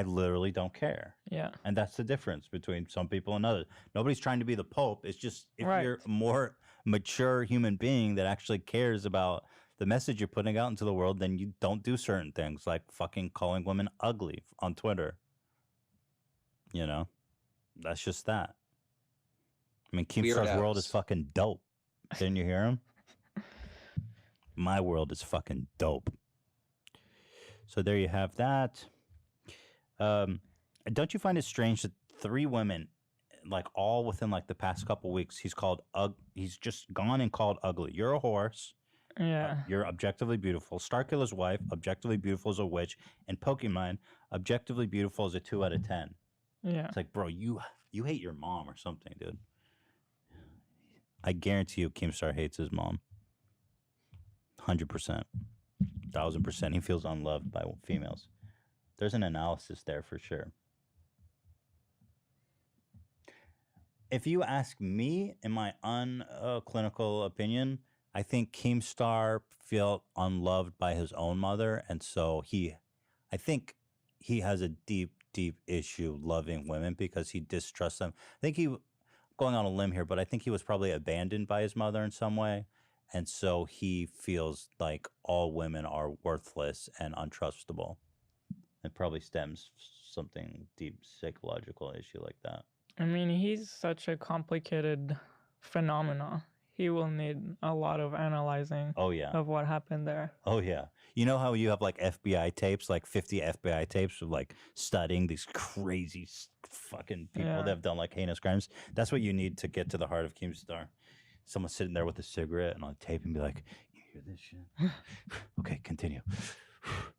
literally don't care. Yeah. And that's the difference between some people and others. Nobody's trying to be the Pope. It's just if you're a more mature human being that actually cares about the message you're putting out into the world, then you don't do certain things like fucking calling women ugly on Twitter. You know? That's just that. I mean, Keemstar's world is fucking dope. Didn't you hear him? My world is fucking dope. So there you have that. Don't you find it strange that 3 women, like all within like the past couple weeks, he's just gone and called ugly. You're a horse. Yeah. You're objectively beautiful. Starkiller's wife, objectively beautiful as a witch. And Pokemon, objectively beautiful as a 2 out of 10. Yeah. It's like, bro, you hate your mom or something, dude. I guarantee you Keemstar hates his mom. 100%. 1,000%. He feels unloved by females. There's an analysis there for sure. If you ask me, in my unclinical opinion, I think Keemstar felt unloved by his own mother. And so I think he has a deep, deep issue loving women because he distrusts them. I think going on a limb here, but I think he was probably abandoned by his mother in some way. And so he feels like all women are worthless and untrustable. It probably stems something deep psychological issue like that. I mean, he's such a complicated phenomena. He will need a lot of analyzing of what happened there. Oh, yeah. You know how you have like FBI tapes, like 50 FBI tapes of like studying these crazy fucking people that have done like heinous crimes? That's what you need to get to the heart of Keemstar. Someone sitting there with a cigarette and on tape and be like, you hear this shit? Okay, continue.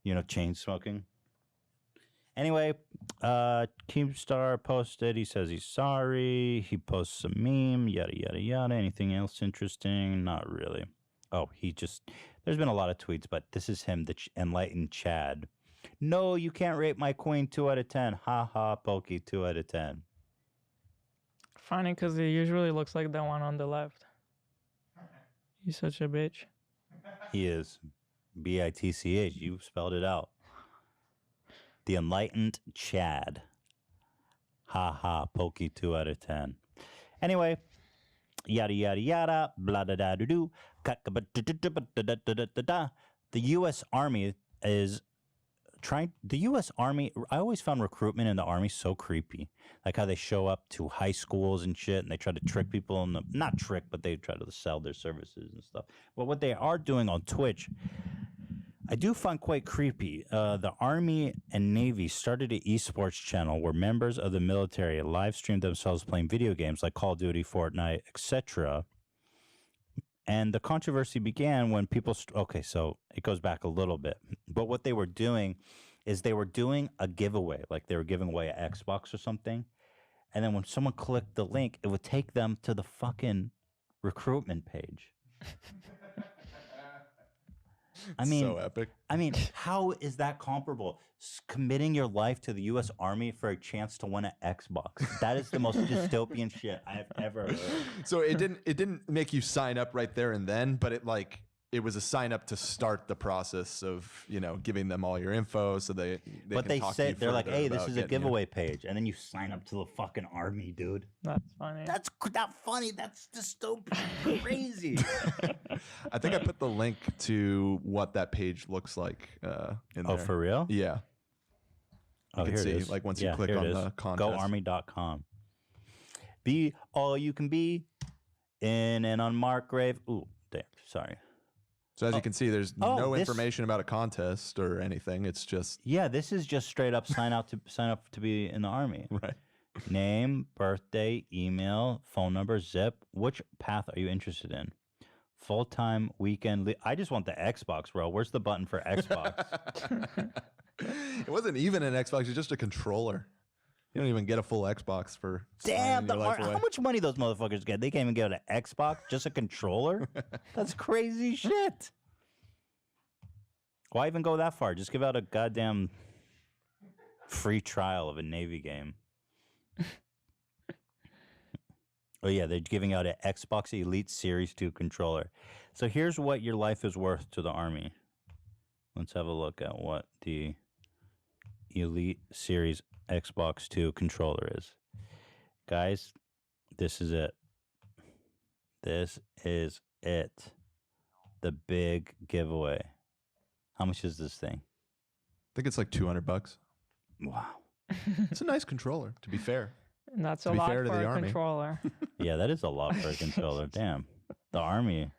You know, chain smoking. Anyway, Keemstar posted, he says he's sorry. He posts a meme, yada, yada, yada. Anything else interesting? Not really. Oh, there's been a lot of tweets, but this is him, the enlightened Chad. No, you can't rate my queen 2 out of 10. Ha ha, Pokey, 2 out of 10. Funny, because he usually looks like the one on the left. He's such a bitch. He is. B-I-T-C-H. You spelled it out. The enlightened Chad. Ha ha, pokey 2 out of 10. Anyway, yada yada yada, blah da da do do. The U.S. Army is trying. The U.S. Army. I always found recruitment in the Army so creepy. Like how they show up to high schools and shit, and they try to trick people. Not trick, but they try to sell their services and stuff. But what they are doing on Twitch, I do find quite creepy. The Army and Navy started an esports channel where members of the military live streamed themselves playing video games like Call of Duty, Fortnite, etc. And the controversy began when people... okay, so it goes back a little bit. But what they were doing is they were doing a giveaway. Like they were giving away an Xbox or something. And then when someone clicked the link, it would take them to the fucking recruitment page. I mean, so epic. I mean, how is that comparable? Committing your life to the U.S. Army for a chance to win an Xbox. That is the most dystopian shit I have ever heard. So it didn't make you sign up right there and then, but it was a sign up to start the process of, giving them all your info so they But can they talk to said you they're like, further hey, this about is a getting you. giveaway page, and then you sign up to the fucking Army, dude. That's funny. That's not funny. That's dystopian. Crazy. I think I put the link to what that page looks like in there. For real? Yeah. You can here it see, is. like, once you Yeah, click here on it is. the contest. GoArmy.com. Be all you can be in an unmarked grave. Ooh, damn. Sorry. So as you can see, there's no this- information about a contest or anything. It's just Yeah, this is just straight up sign up to be in the Army. right. Name, birthday, email, phone number, zip. Which path are you interested in? Full-time, weekend. I just want the Xbox, bro. Where's the button for Xbox? It wasn't even an Xbox. It's just a controller. You don't even get a full Xbox for Damn, signing your life away. how much money those motherfuckers get? They can't even get an Xbox, just a controller? That's crazy shit. Why even go that far? Just give out a goddamn free trial of a Navy game. Oh, yeah, they're giving out an Xbox Elite Series 2 controller. So here's what your life is worth to the Army. Let's have a look at what the Elite Series Xbox 2 controller is. Guys, this is it. This is it. The big giveaway. How much is this thing? I think it's like $200. Wow. It's a nice controller, to be fair. That's To a be lot fair to for the a Army. controller. Yeah, that is a lot for a controller. Damn. The Army.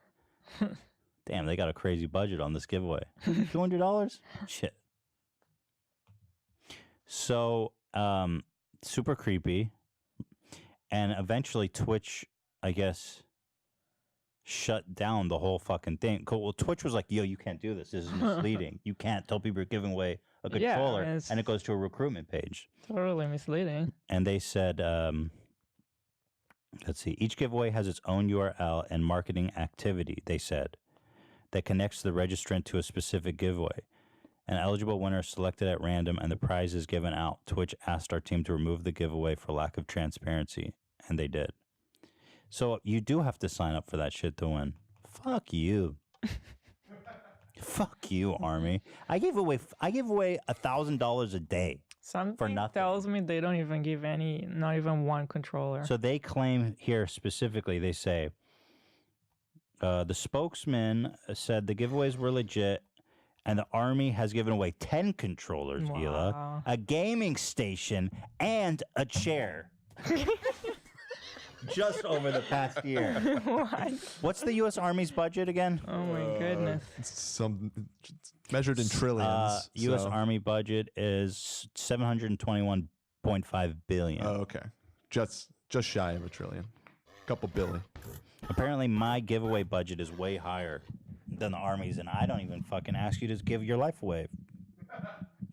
Damn, they got a crazy budget on this giveaway. $200? Shit. So, super creepy. And eventually Twitch, I guess, shut down the whole fucking thing. Cool. Well, Twitch was like, yo, you can't do this. This is misleading. You can't tell people you're giving away a Yeah, controller. it's- And it goes to a recruitment page. Totally misleading. And they said, let's see, each giveaway has its own URL and marketing activity, they said, that connects the registrant to a specific giveaway. An eligible winner is selected at random and the prize is given out. Twitch asked our team to remove the giveaway for lack of transparency, and they did. So you do have to sign up for that shit to win. Fuck you. Fuck you, Army. I gave away $1,000 a day. Something nothing. tells me they don't even give not even one controller. So they claim here specifically, they say, the spokesman said the giveaways were legit and the Army has given away 10 controllers, Hila, Wow. a gaming station, and a chair. Just over the past year. What? What's the U.S. Army's budget again? Oh my goodness. It's measured in trillions. U.S. so- Army budget is $721.5 billion. Oh, okay. Just shy of $1 trillion. Couple billion. Apparently, my giveaway budget is way higher than the Army's, and I don't even fucking ask you to give your life away.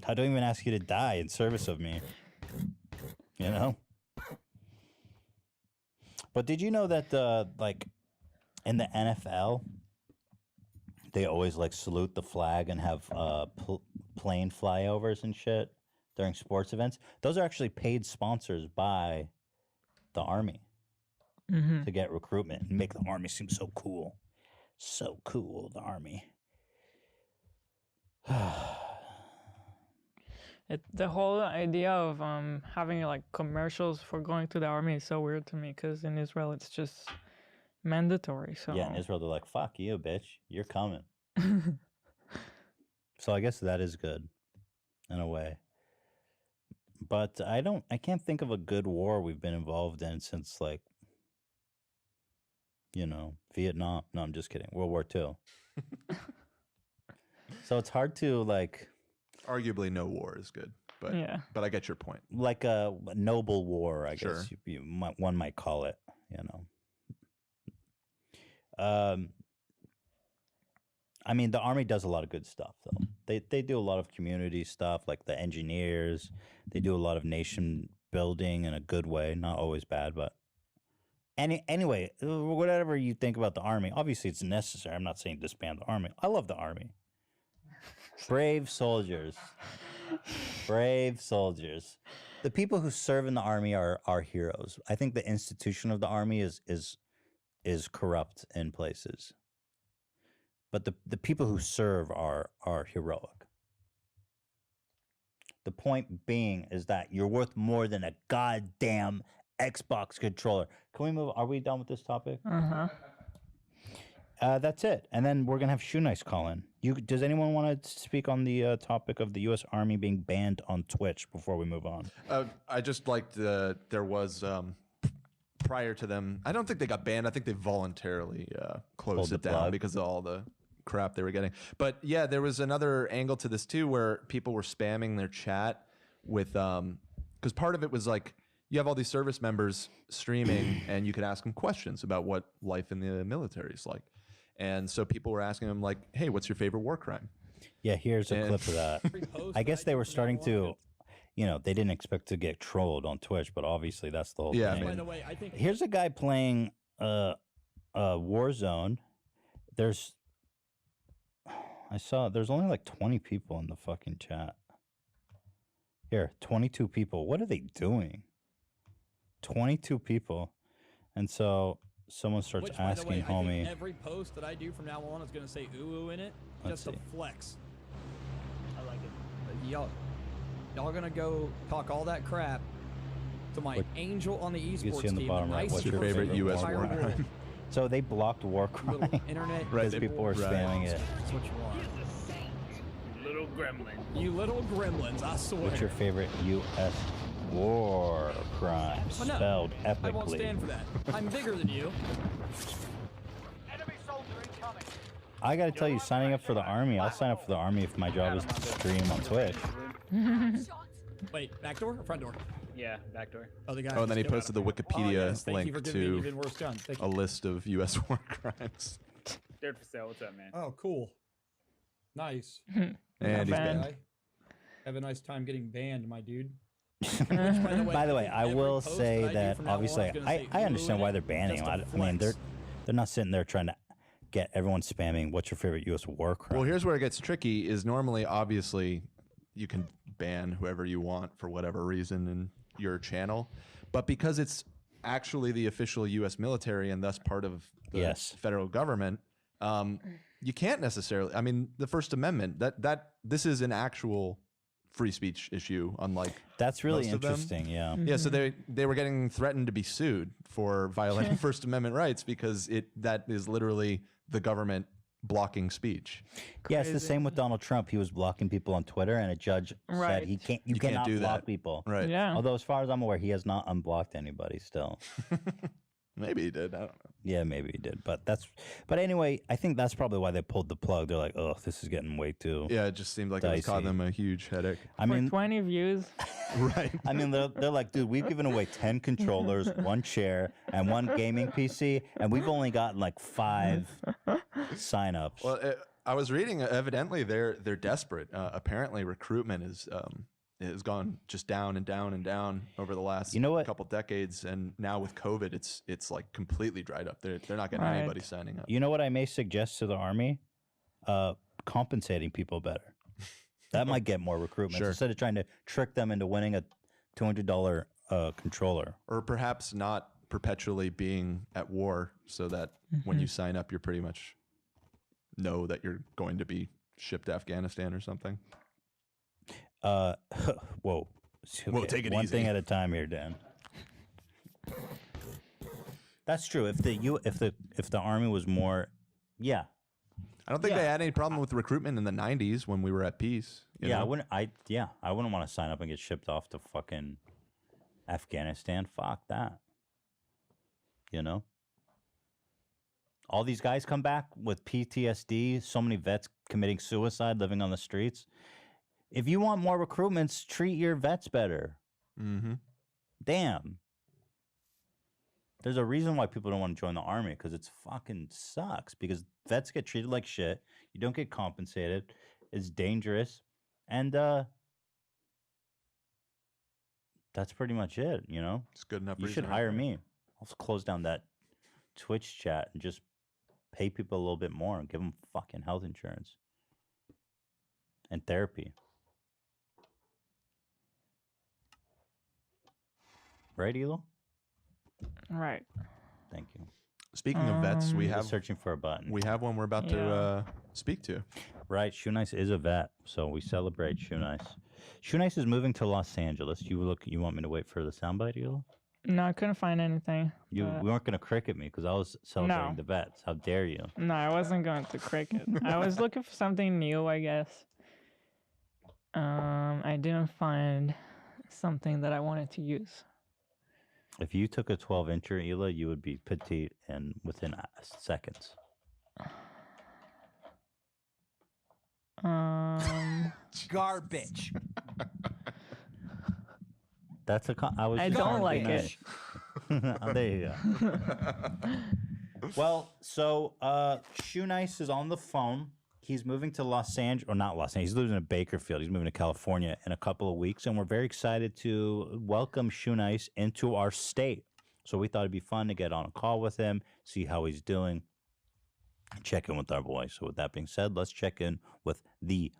I don't even ask you to die in service of me. You know? But did you know that, like, in the NFL, they always, like, salute the flag and have plane flyovers and shit during sports events? Those are actually paid sponsors by the Army. Mm-hmm. To get recruitment and make the Army seem so cool. So cool, the Army. The whole idea of having like commercials for going to the army is so weird to me because in Israel it's just mandatory. So yeah, in Israel they're like, "Fuck you, bitch, you're coming." So I guess that is good, in a way. But I can't think of a good war we've been involved in since like, Vietnam. No, I'm just kidding. World War II. So it's hard to like. Arguably, no war is good, but but I get your point. Like a noble war, I Sure. guess one might call it. I mean, the army does a lot of good stuff, though. They do a lot of community stuff, like the engineers. They do a lot of nation building in a good way, not always bad, but anyway, whatever you think about the army, obviously it's necessary. I'm not saying disband the army. I love the army. Brave soldiers. Brave soldiers. The people who serve in the army are heroes. I think the institution of the army is corrupt in places. But the people who serve are heroic. The point being is that you're worth more than a goddamn Xbox controller. Can we move? Are we done with this topic? That's it. And then we're going to have Shoe Nice call in. Does anyone want to speak on the topic of the U.S. Army being banned on Twitch before we move on? I just liked there was, prior to them, I don't think they got banned. I think they voluntarily closed it down because of all the crap they were getting. But yeah, there was another angle to this too where people were spamming their chat with, because part of it was like, you have all these service members streaming and you could ask them questions about what life in the military is like. And so people were asking them like, hey, what's your favorite war crime? Yeah, here's a clip of that. I guess they were starting to, they didn't expect to get trolled on Twitch, but obviously that's the whole thing. By the way, I think Here's a guy playing Warzone. There's only like 20 people in the fucking chat. Here, 22 people. What are they doing? 22 people. And so someone starts asking I homie. think every post that I do from now on is going to say ooh in it, Let's just see. to flex. I like it. Y'all going to go talk all that crap to my angel on the You esports can see on the team. bottom right. What's your favorite U.S. war crime? So they blocked war crime internet because people were spamming it. That's what you want. Little gremlin. You little gremlins, I swear. What's your favorite U.S. war crime? Oh, no. Spelled epically. I won't stand for that. I'm bigger than you. I got to tell you, signing up for the army, I'll sign up for the army if my job is to stream on Twitch. Wait, back door or front door? Yeah, back door. Oh, the guy. Oh, and then he posted the Wikipedia Thank you link for giving me to even worse guns. Thank a you. list of U.S. war crimes. Dirt for sale. What's up, man? Oh, cool. Nice. And he's banned. Have a nice time getting banned, my dude. By the way, I will say that obviously I understand why they're banning him. I mean, they're not sitting there trying to get everyone spamming. What's your favorite U.S. war crime? Well, here's where it gets tricky. Is normally, obviously, you can ban whoever you want for whatever reason in your channel, but because it's actually the official U.S. military and thus part of the federal government, you can't necessarily. I mean, the First Amendment this is an actual free speech issue, unlike that's really most of them. interesting. Yeah, yeah. So they were getting threatened to be sued for violating First Amendment rights because that is literally the government blocking speech. Yeah, it's the same with Donald Trump. He was blocking people on Twitter, and a judge said you cannot do block that. people. Right. Yeah. Although, as far as I'm aware, he has not unblocked anybody still. Maybe he did. I don't know. Yeah, maybe he did. But anyway, I think that's probably why they pulled the plug. They're like, oh, this is getting way too. Yeah, it just seemed like it was causing them a huge headache. I mean, 20 views. Right. I mean, they're like, dude, we've given away 10 controllers, 1 chair, and 1 gaming PC, and we've only gotten like 5 signups. Well, I was reading. Evidently, they're desperate. Apparently, recruitment has gone just down and down and down over the last couple decades, and now with COVID, it's like completely dried up. They're not getting anybody signing up. You know what I may suggest to the army? Compensating people better. That might get more recruitment instead of trying to trick them into winning a $200 controller. Or perhaps not perpetually being at war, so that when you sign up, you're pretty much know that you're going to be shipped to Afghanistan or something. Whoa. Whoa, take it One easy. thing at a time here, Dan. That's true. If the army was more, yeah. I don't think they had any problem with recruitment in the 90s when we were at peace. you Yeah, know? I wouldn't want to sign up and get shipped off to fucking Afghanistan. Fuck that. You know? All these guys come back with PTSD, so many vets committing suicide, living on the streets. If you want more recruitments, treat your vets better. Mm-hmm. Damn. There's a reason why people don't want to join the army, because it's fucking sucks. Because vets get treated like shit. You don't get compensated. It's dangerous. And that's pretty much it, you know? It's good enough You reason should right hire there. me. I'll close down that Twitch chat and just pay people a little bit more and give them fucking health insurance and therapy. Right, Elo? Right. Thank you. Speaking of vets, we Just have searching for a button. we have one we're about to speak to. Right, Shoe Nice is a vet, so we celebrate Shoe Nice. Shoe Nice is moving to Los Angeles. You want me to wait for the soundbite, Elo? No, I couldn't find anything. We weren't gonna cricket me because I was celebrating No. the vets. How dare you? No, I wasn't going to cricket. I was looking for something new, I guess. I didn't find something that I wanted to use. If you took a 12-incher, Ela, you would be petite and within seconds. Garbage. That's a. I don't like it. Oh, there you go. Well, so Shoe Nice is on the phone. He's moving to Los Angeles, or not Los Angeles. He's living in Bakerfield. He's moving to California in a couple of weeks, and we're very excited to welcome Shoe Nice into our state. So we thought it'd be fun to get on a call with him, see how he's doing, check in with our boy. So with that being said, let's check in with the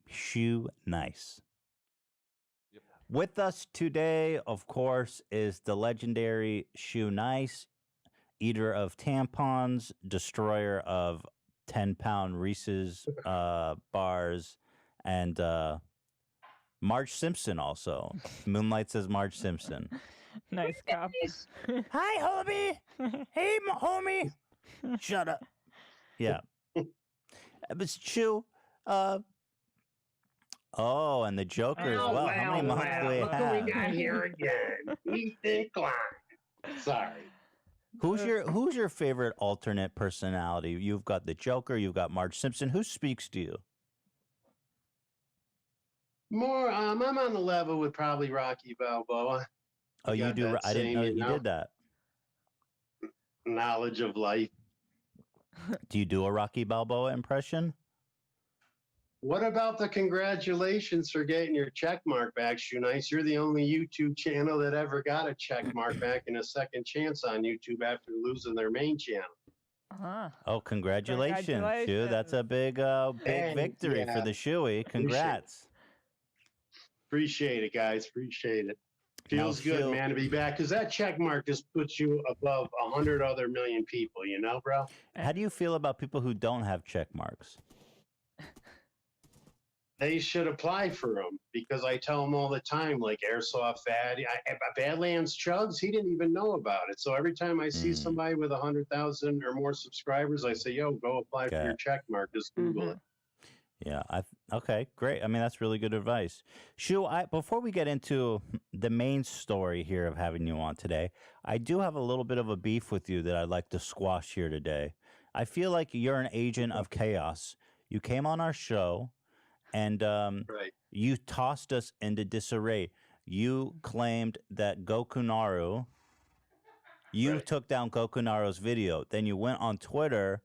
Shoe Nice. With us today, of course, is the legendary Shoe Nice, eater of tampons, destroyer of 10-pound Reese's bars, and Marge Simpson also. Moonlight says Marge Simpson. Nice cop. Hi, homie. Hey, homie. Shut up. Yeah. But Shoe, oh, and the Joker as well. How many months do we Look have? what we got here again. Ethan Klein. Sorry. Who's your favorite alternate personality? You've got the Joker. You've got Marge Simpson. Who speaks to you? More, I'm on the level with probably Rocky Balboa. Oh, you got do. that I didn't know same, you did that. Knowledge of life. Do you do a Rocky Balboa impression? What about the congratulations for getting your check mark back, Shoe Nice? You're the only YouTube channel that ever got a check mark back and a second chance on YouTube after losing their main channel. Uh-huh. Oh, congratulations, Shoe. That's a big victory for the Shoey. Congrats. Appreciate it, guys. Appreciate it. Feels Now, good, Shoe- man, to be back, because that check mark just puts you above 100 other million people, you know, bro? How do you feel about people who don't have check marks? They should apply for them, because I tell them all the time, like Airsoft Badlands Chugs, he didn't even know about it. So every time I see somebody with 100,000 or more subscribers, I say, yo, go apply for your check mark. Just Google it. Yeah. Okay. Great. I mean, that's really good advice. Shu, before we get into the main story here of having you on today, I do have a little bit of a beef with you that I'd like to squash here today. I feel like you're an agent of chaos. You came on our show, and you tossed us into disarray. You claimed that Gokunaru, you took down Gokunaru's video. Then you went on Twitter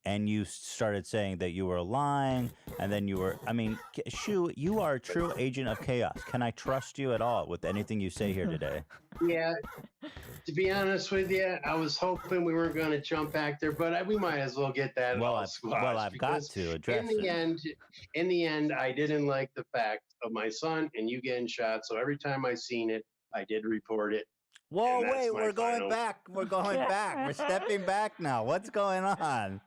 and you started saying that you were lying, and then you were, I mean, Shu, you are a true agent of chaos. Can I trust you at all with anything you say here today? Yeah, to be honest with you, I was hoping we weren't going to jump back there, but we might as well get that all squashed. Well, I've got to address in the end, I didn't like the fact of my son and you getting shot. So every time I seen it, I did report it. Whoa, wait, we're going back. We're going back. We're stepping back now. What's going on?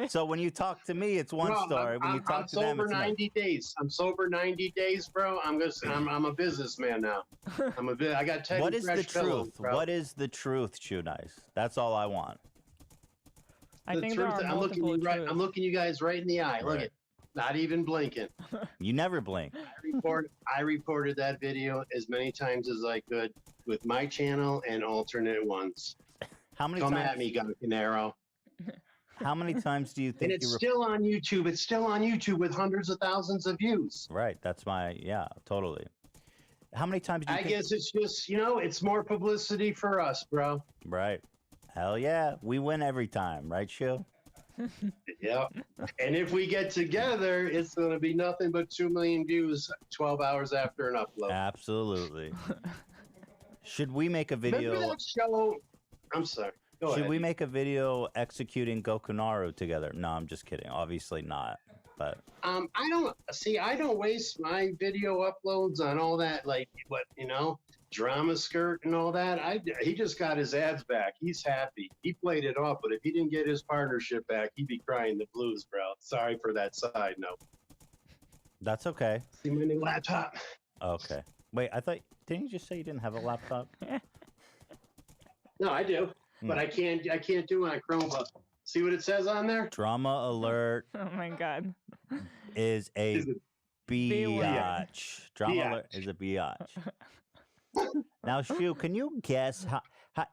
So when you talk to me, it's one story. When you talk to them, it's 90 days. I'm sober 90 days, bro. I'm a businessman now. I got 10 What is the fresh pillows, truth? bro. What is the truth, Shoe Nice? That's all I want. I think there are multiple truths. I'm looking you guys right in the eye. Look Right. at, not even blinking. You never blink. I reported that video as many times as I could with my channel and alternate ones. How many Come times? at me, Canaro. How many times do you think And it's still on YouTube. It's still on YouTube with hundreds of thousands of views. Right. That's totally. How many times do you I think? guess it's just, it's more publicity for us, bro. Right. Hell yeah. We win every time, right, Shoe? Yep. And if we get together, it's going to be nothing but 2 million views 12 hours after an upload. Absolutely. Should we make a Remember video? that show? I'm sorry. Go Should ahead. we make a video executing Gokunaru together? No, I'm just kidding. Obviously not. But I don't waste my video uploads on all that, drama skirt and all that. He just got his ads back. He's happy. He played it off, but if he didn't get his partnership back, he'd be crying the blues, bro. Sorry for that side note. that's okay. See my new laptop. Okay. Wait, didn't you just say you didn't have a laptop? No, I do, but I can't do it on Chromebook. See what it says on there? Drama alert Oh my god. is a biatch. Drama Biatch. alert is a biatch. Now, Shu, can you guess how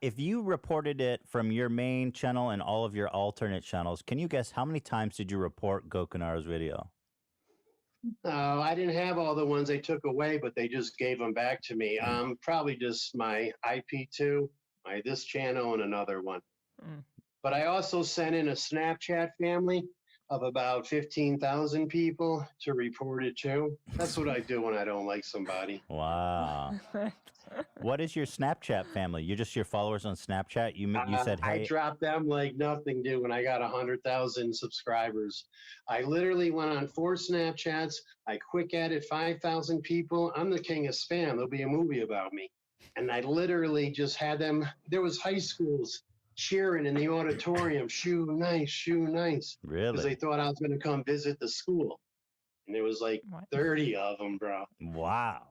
if you reported it from your main channel and all of your alternate channels, can you guess how many times did you report Gokunaru's video? Oh, I didn't have all the ones they took away, but they just gave them back to me. Probably just my IP2, this channel, and another one. But I also sent in a Snapchat family of about 15,000 people to report it too. That's what I do when I don't like somebody. Wow. What is your Snapchat family? You're just your followers on Snapchat? You said, hey. I dropped them like nothing, dude, when I got 100,000 subscribers. I literally went on 4 Snapchats. I quick added 5,000 people. I'm the king of spam. There'll be a movie about me. And I literally just had them. There was high schools cheering in the auditorium, shoe nice, shoe nice. Really? Because they thought I was going to come visit the school. And there was like 30 of them, bro. Wow.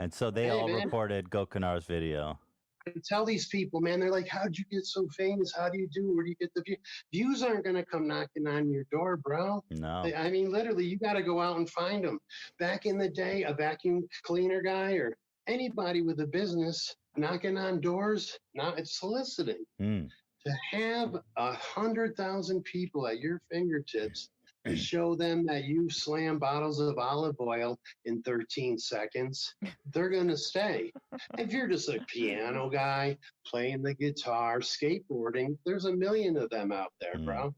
And so they all reported Gokunaru's video. I tell these people, man, they're like, how'd you get so famous? How do you do? Where do you get the views? Views aren't going to come knocking on your door, bro. No. I mean, literally, you got to go out and find them. Back in the day, a vacuum cleaner guy or anybody with a business knocking on doors, now it's soliciting. To have 100,000 people at your fingertips to show them that you slam bottles of olive oil in 13 seconds, they're going to stay. If you're just a piano guy playing the guitar, skateboarding, there's a million of them out there, bro.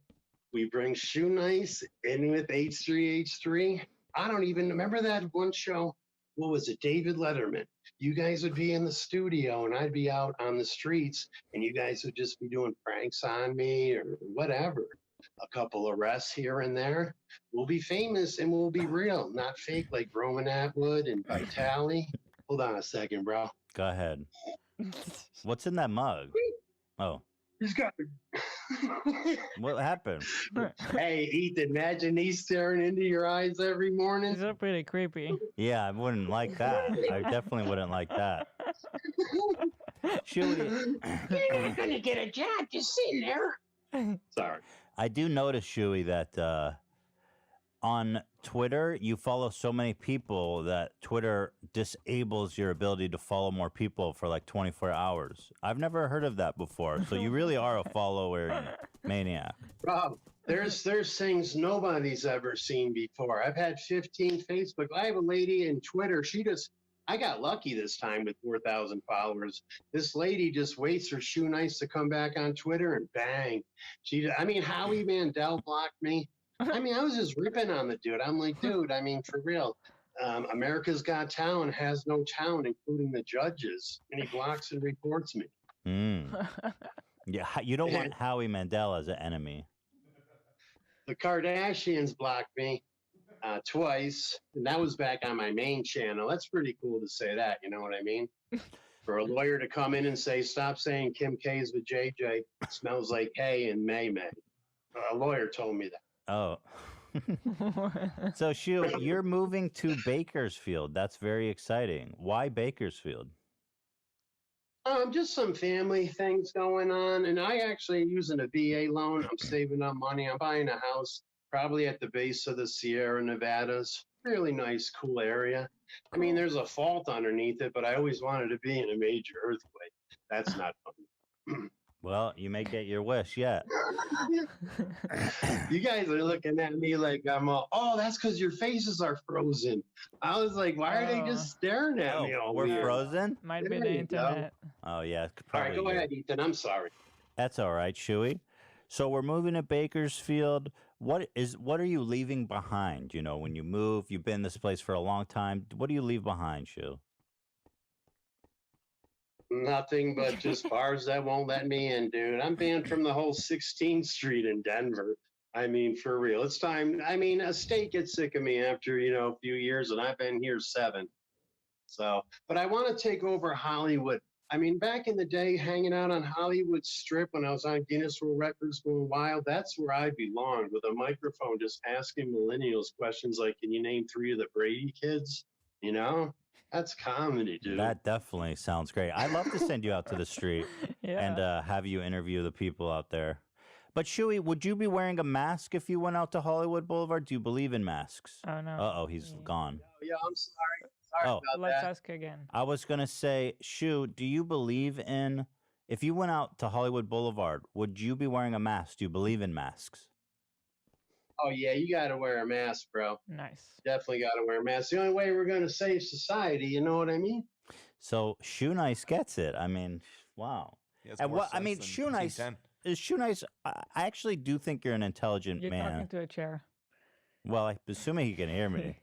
We bring Shoe Nice in with H3H3. I don't even remember that one show. What was it? David Letterman. You guys would be in the studio and I'd be out on the streets and you guys would just be doing pranks on me or whatever. A couple arrests here and there. We'll be famous and we'll be real, not fake like Roman Atwood and Vitali. Hold on a second, bro. Go ahead. What's in that mug? Oh. He's got What happened? Hey, Ethan, imagine he's staring into your eyes every morning. These are pretty creepy. Yeah, I wouldn't like that. I definitely wouldn't like that. You're not going to get a job just sitting there. Sorry. I do notice, Shuey, that on Twitter, you follow so many people that Twitter disables your ability to follow more people for like 24 hours. I've never heard of that before. So you really are a follower maniac. Rob, there's things nobody's ever seen before. I've had 15 Facebook. I have a lady in Twitter. I got lucky this time with 4,000 followers. This lady just waits for Shoe Nice to come back on Twitter and bang. Howie Mandel blocked me. I was just ripping on the dude. I'm like, dude, for real. America's Got Talent has no talent, including the judges. And he blocks and reports me. Yeah, you don't want Howie Mandel as an enemy. The Kardashians blocked me twice, and that was back on my main channel. That's pretty cool to say that, you know what I mean? For a lawyer to come in and say, stop saying Kim K's with JJ, smells like hay and May May. A lawyer told me that. Oh. So, Shu, you're moving to Bakersfield. That's very exciting. Why Bakersfield? Just some family things going on. And I actually am using a VA loan. I'm saving up money. I'm buying a house probably at the base of the Sierra Nevadas. Really nice, cool area. I mean, there's a fault underneath it, but I always wanted to be in a major earthquake. That's not fun. Well, you may get your wish yet. You guys are looking at me like I'm all, oh, that's because your faces are frozen. I was like, why are they just staring at me all We're weird? frozen? Might be There the you go. internet. Oh, yeah. All right, Probably go you. ahead, Ethan. I'm sorry. That's all right, Shuey. So we're moving to Bakersfield. What are you leaving behind? You know, when you move, you've been in this place for a long time. What do you leave behind, Shu? Nothing but just bars that won't let me in, dude. I'm banned from the whole 16th Street in Denver. I mean, for real. It's time. I mean, a state gets sick of me after, a few years, and I've been here 7. So, but I want to take over Hollywood. I mean, back in the day, hanging out on Hollywood Strip when I was on Guinness World Records going wild, that's where I belonged, with a microphone just asking millennials questions like, can you name 3 of the Brady kids? That's comedy, dude. That definitely sounds great. I'd love to send you out to the street and have you interview the people out there. But Shuey, would you be wearing a mask if you went out to Hollywood Boulevard? Do you believe in masks? Oh, no. Uh-oh, he's gone. Yeah, I'm sorry. Sorry about Let's that. ask again. I was going to say, Shu, do you believe in, if you went out to Hollywood Boulevard, would you be wearing a mask? Do you believe in masks? Oh, yeah, you got to wear a mask, bro. Nice. Definitely got to wear a mask. The only way we're going to save society, you know what I mean? So Shoe Nice gets it. I mean, wow. And what I mean, Shoe Nice is Shoe Nice. I actually do think you're an intelligent You're man. talking to a chair. Well, I'm assuming he can hear me.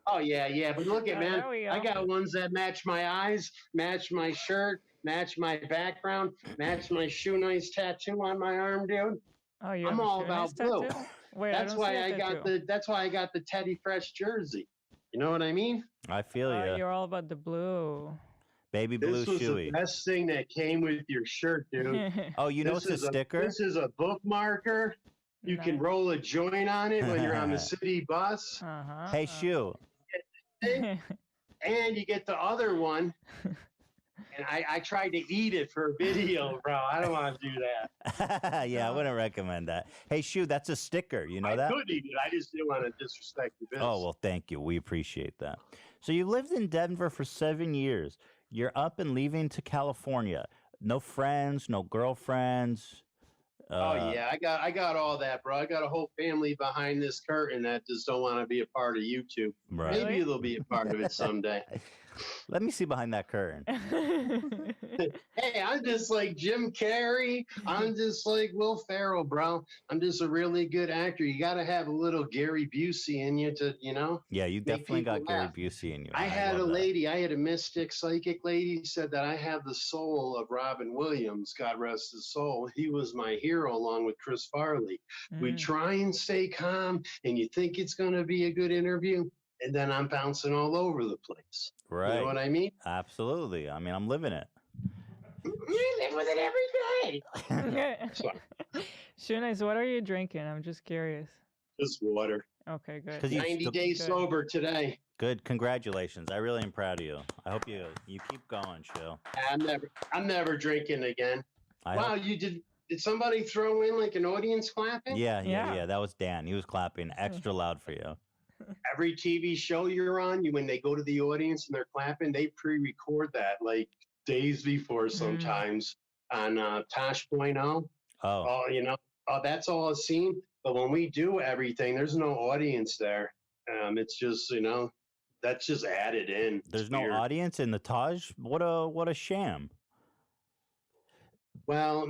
Oh, yeah. But look at, man, there we go. I got ones that match my eyes, match my shirt, match my background, match my Shoe Nice tattoo on my arm, dude. Oh, you I'm have a all Shoe about Nice blue. tattoo? Wait, That's don't why see a I got tattoo. that's why I got the Teddy Fresh jersey. You know what I mean? I feel you. You're all about the blue. Baby blue This was Shoey. the best thing that came with your shirt, dude. Oh, you know This it's a is sticker? This is a bookmarker. You can roll a joint on it when you're on the city bus. Hey, Shoe. And you get the other one. And I tried to eat it for a video, bro. I don't want to do that. Yeah, I wouldn't recommend that. Hey, Shoe, that's a sticker. You know that? I could eat it. I just didn't want to disrespect the business. Oh, well, thank you. We appreciate that. So you lived in Denver for 7 years. You're up and leaving to California. No friends, no girlfriends. Oh yeah, I got all that, bro. I got a whole family behind this curtain that just don't want to be a part of YouTube. Right. Maybe they'll be a part of it someday. Let me see behind that curtain. Hey, I'm just like Jim Carrey. I'm just like Will Ferrell, bro. I'm just a really good actor. You got to have a little Gary Busey in you to, Yeah, you make definitely got people Gary laugh. Busey in you. I had a love that. lady, I had a mystic psychic lady said that I have the soul of Robin Williams, God rest his soul. He was my hero along with Chris Farley. We try and stay calm and you think it's going to be a good interview. And then I'm bouncing all over the place. Right. You know what I mean? Absolutely. I mean, I'm living it. You live with it every day. Shoe Nice, what are you drinking? I'm just curious. Just water. Okay, good. 'Cause you 90 still- days sober today. Good. Congratulations. I really am proud of you. I hope you keep going, Shoe. I'm never drinking again. Wow, you did somebody throw in like an audience clapping? Yeah. That was Dan. He was clapping extra loud for you. Every TV show you're on, when they go to the audience and they're clapping, they pre-record that like days before sometimes on Tosh.0. That's all a scene. But when we do everything, there's no audience there. It's just, that's just added in. There's no audience in the Taj? What a sham. Well,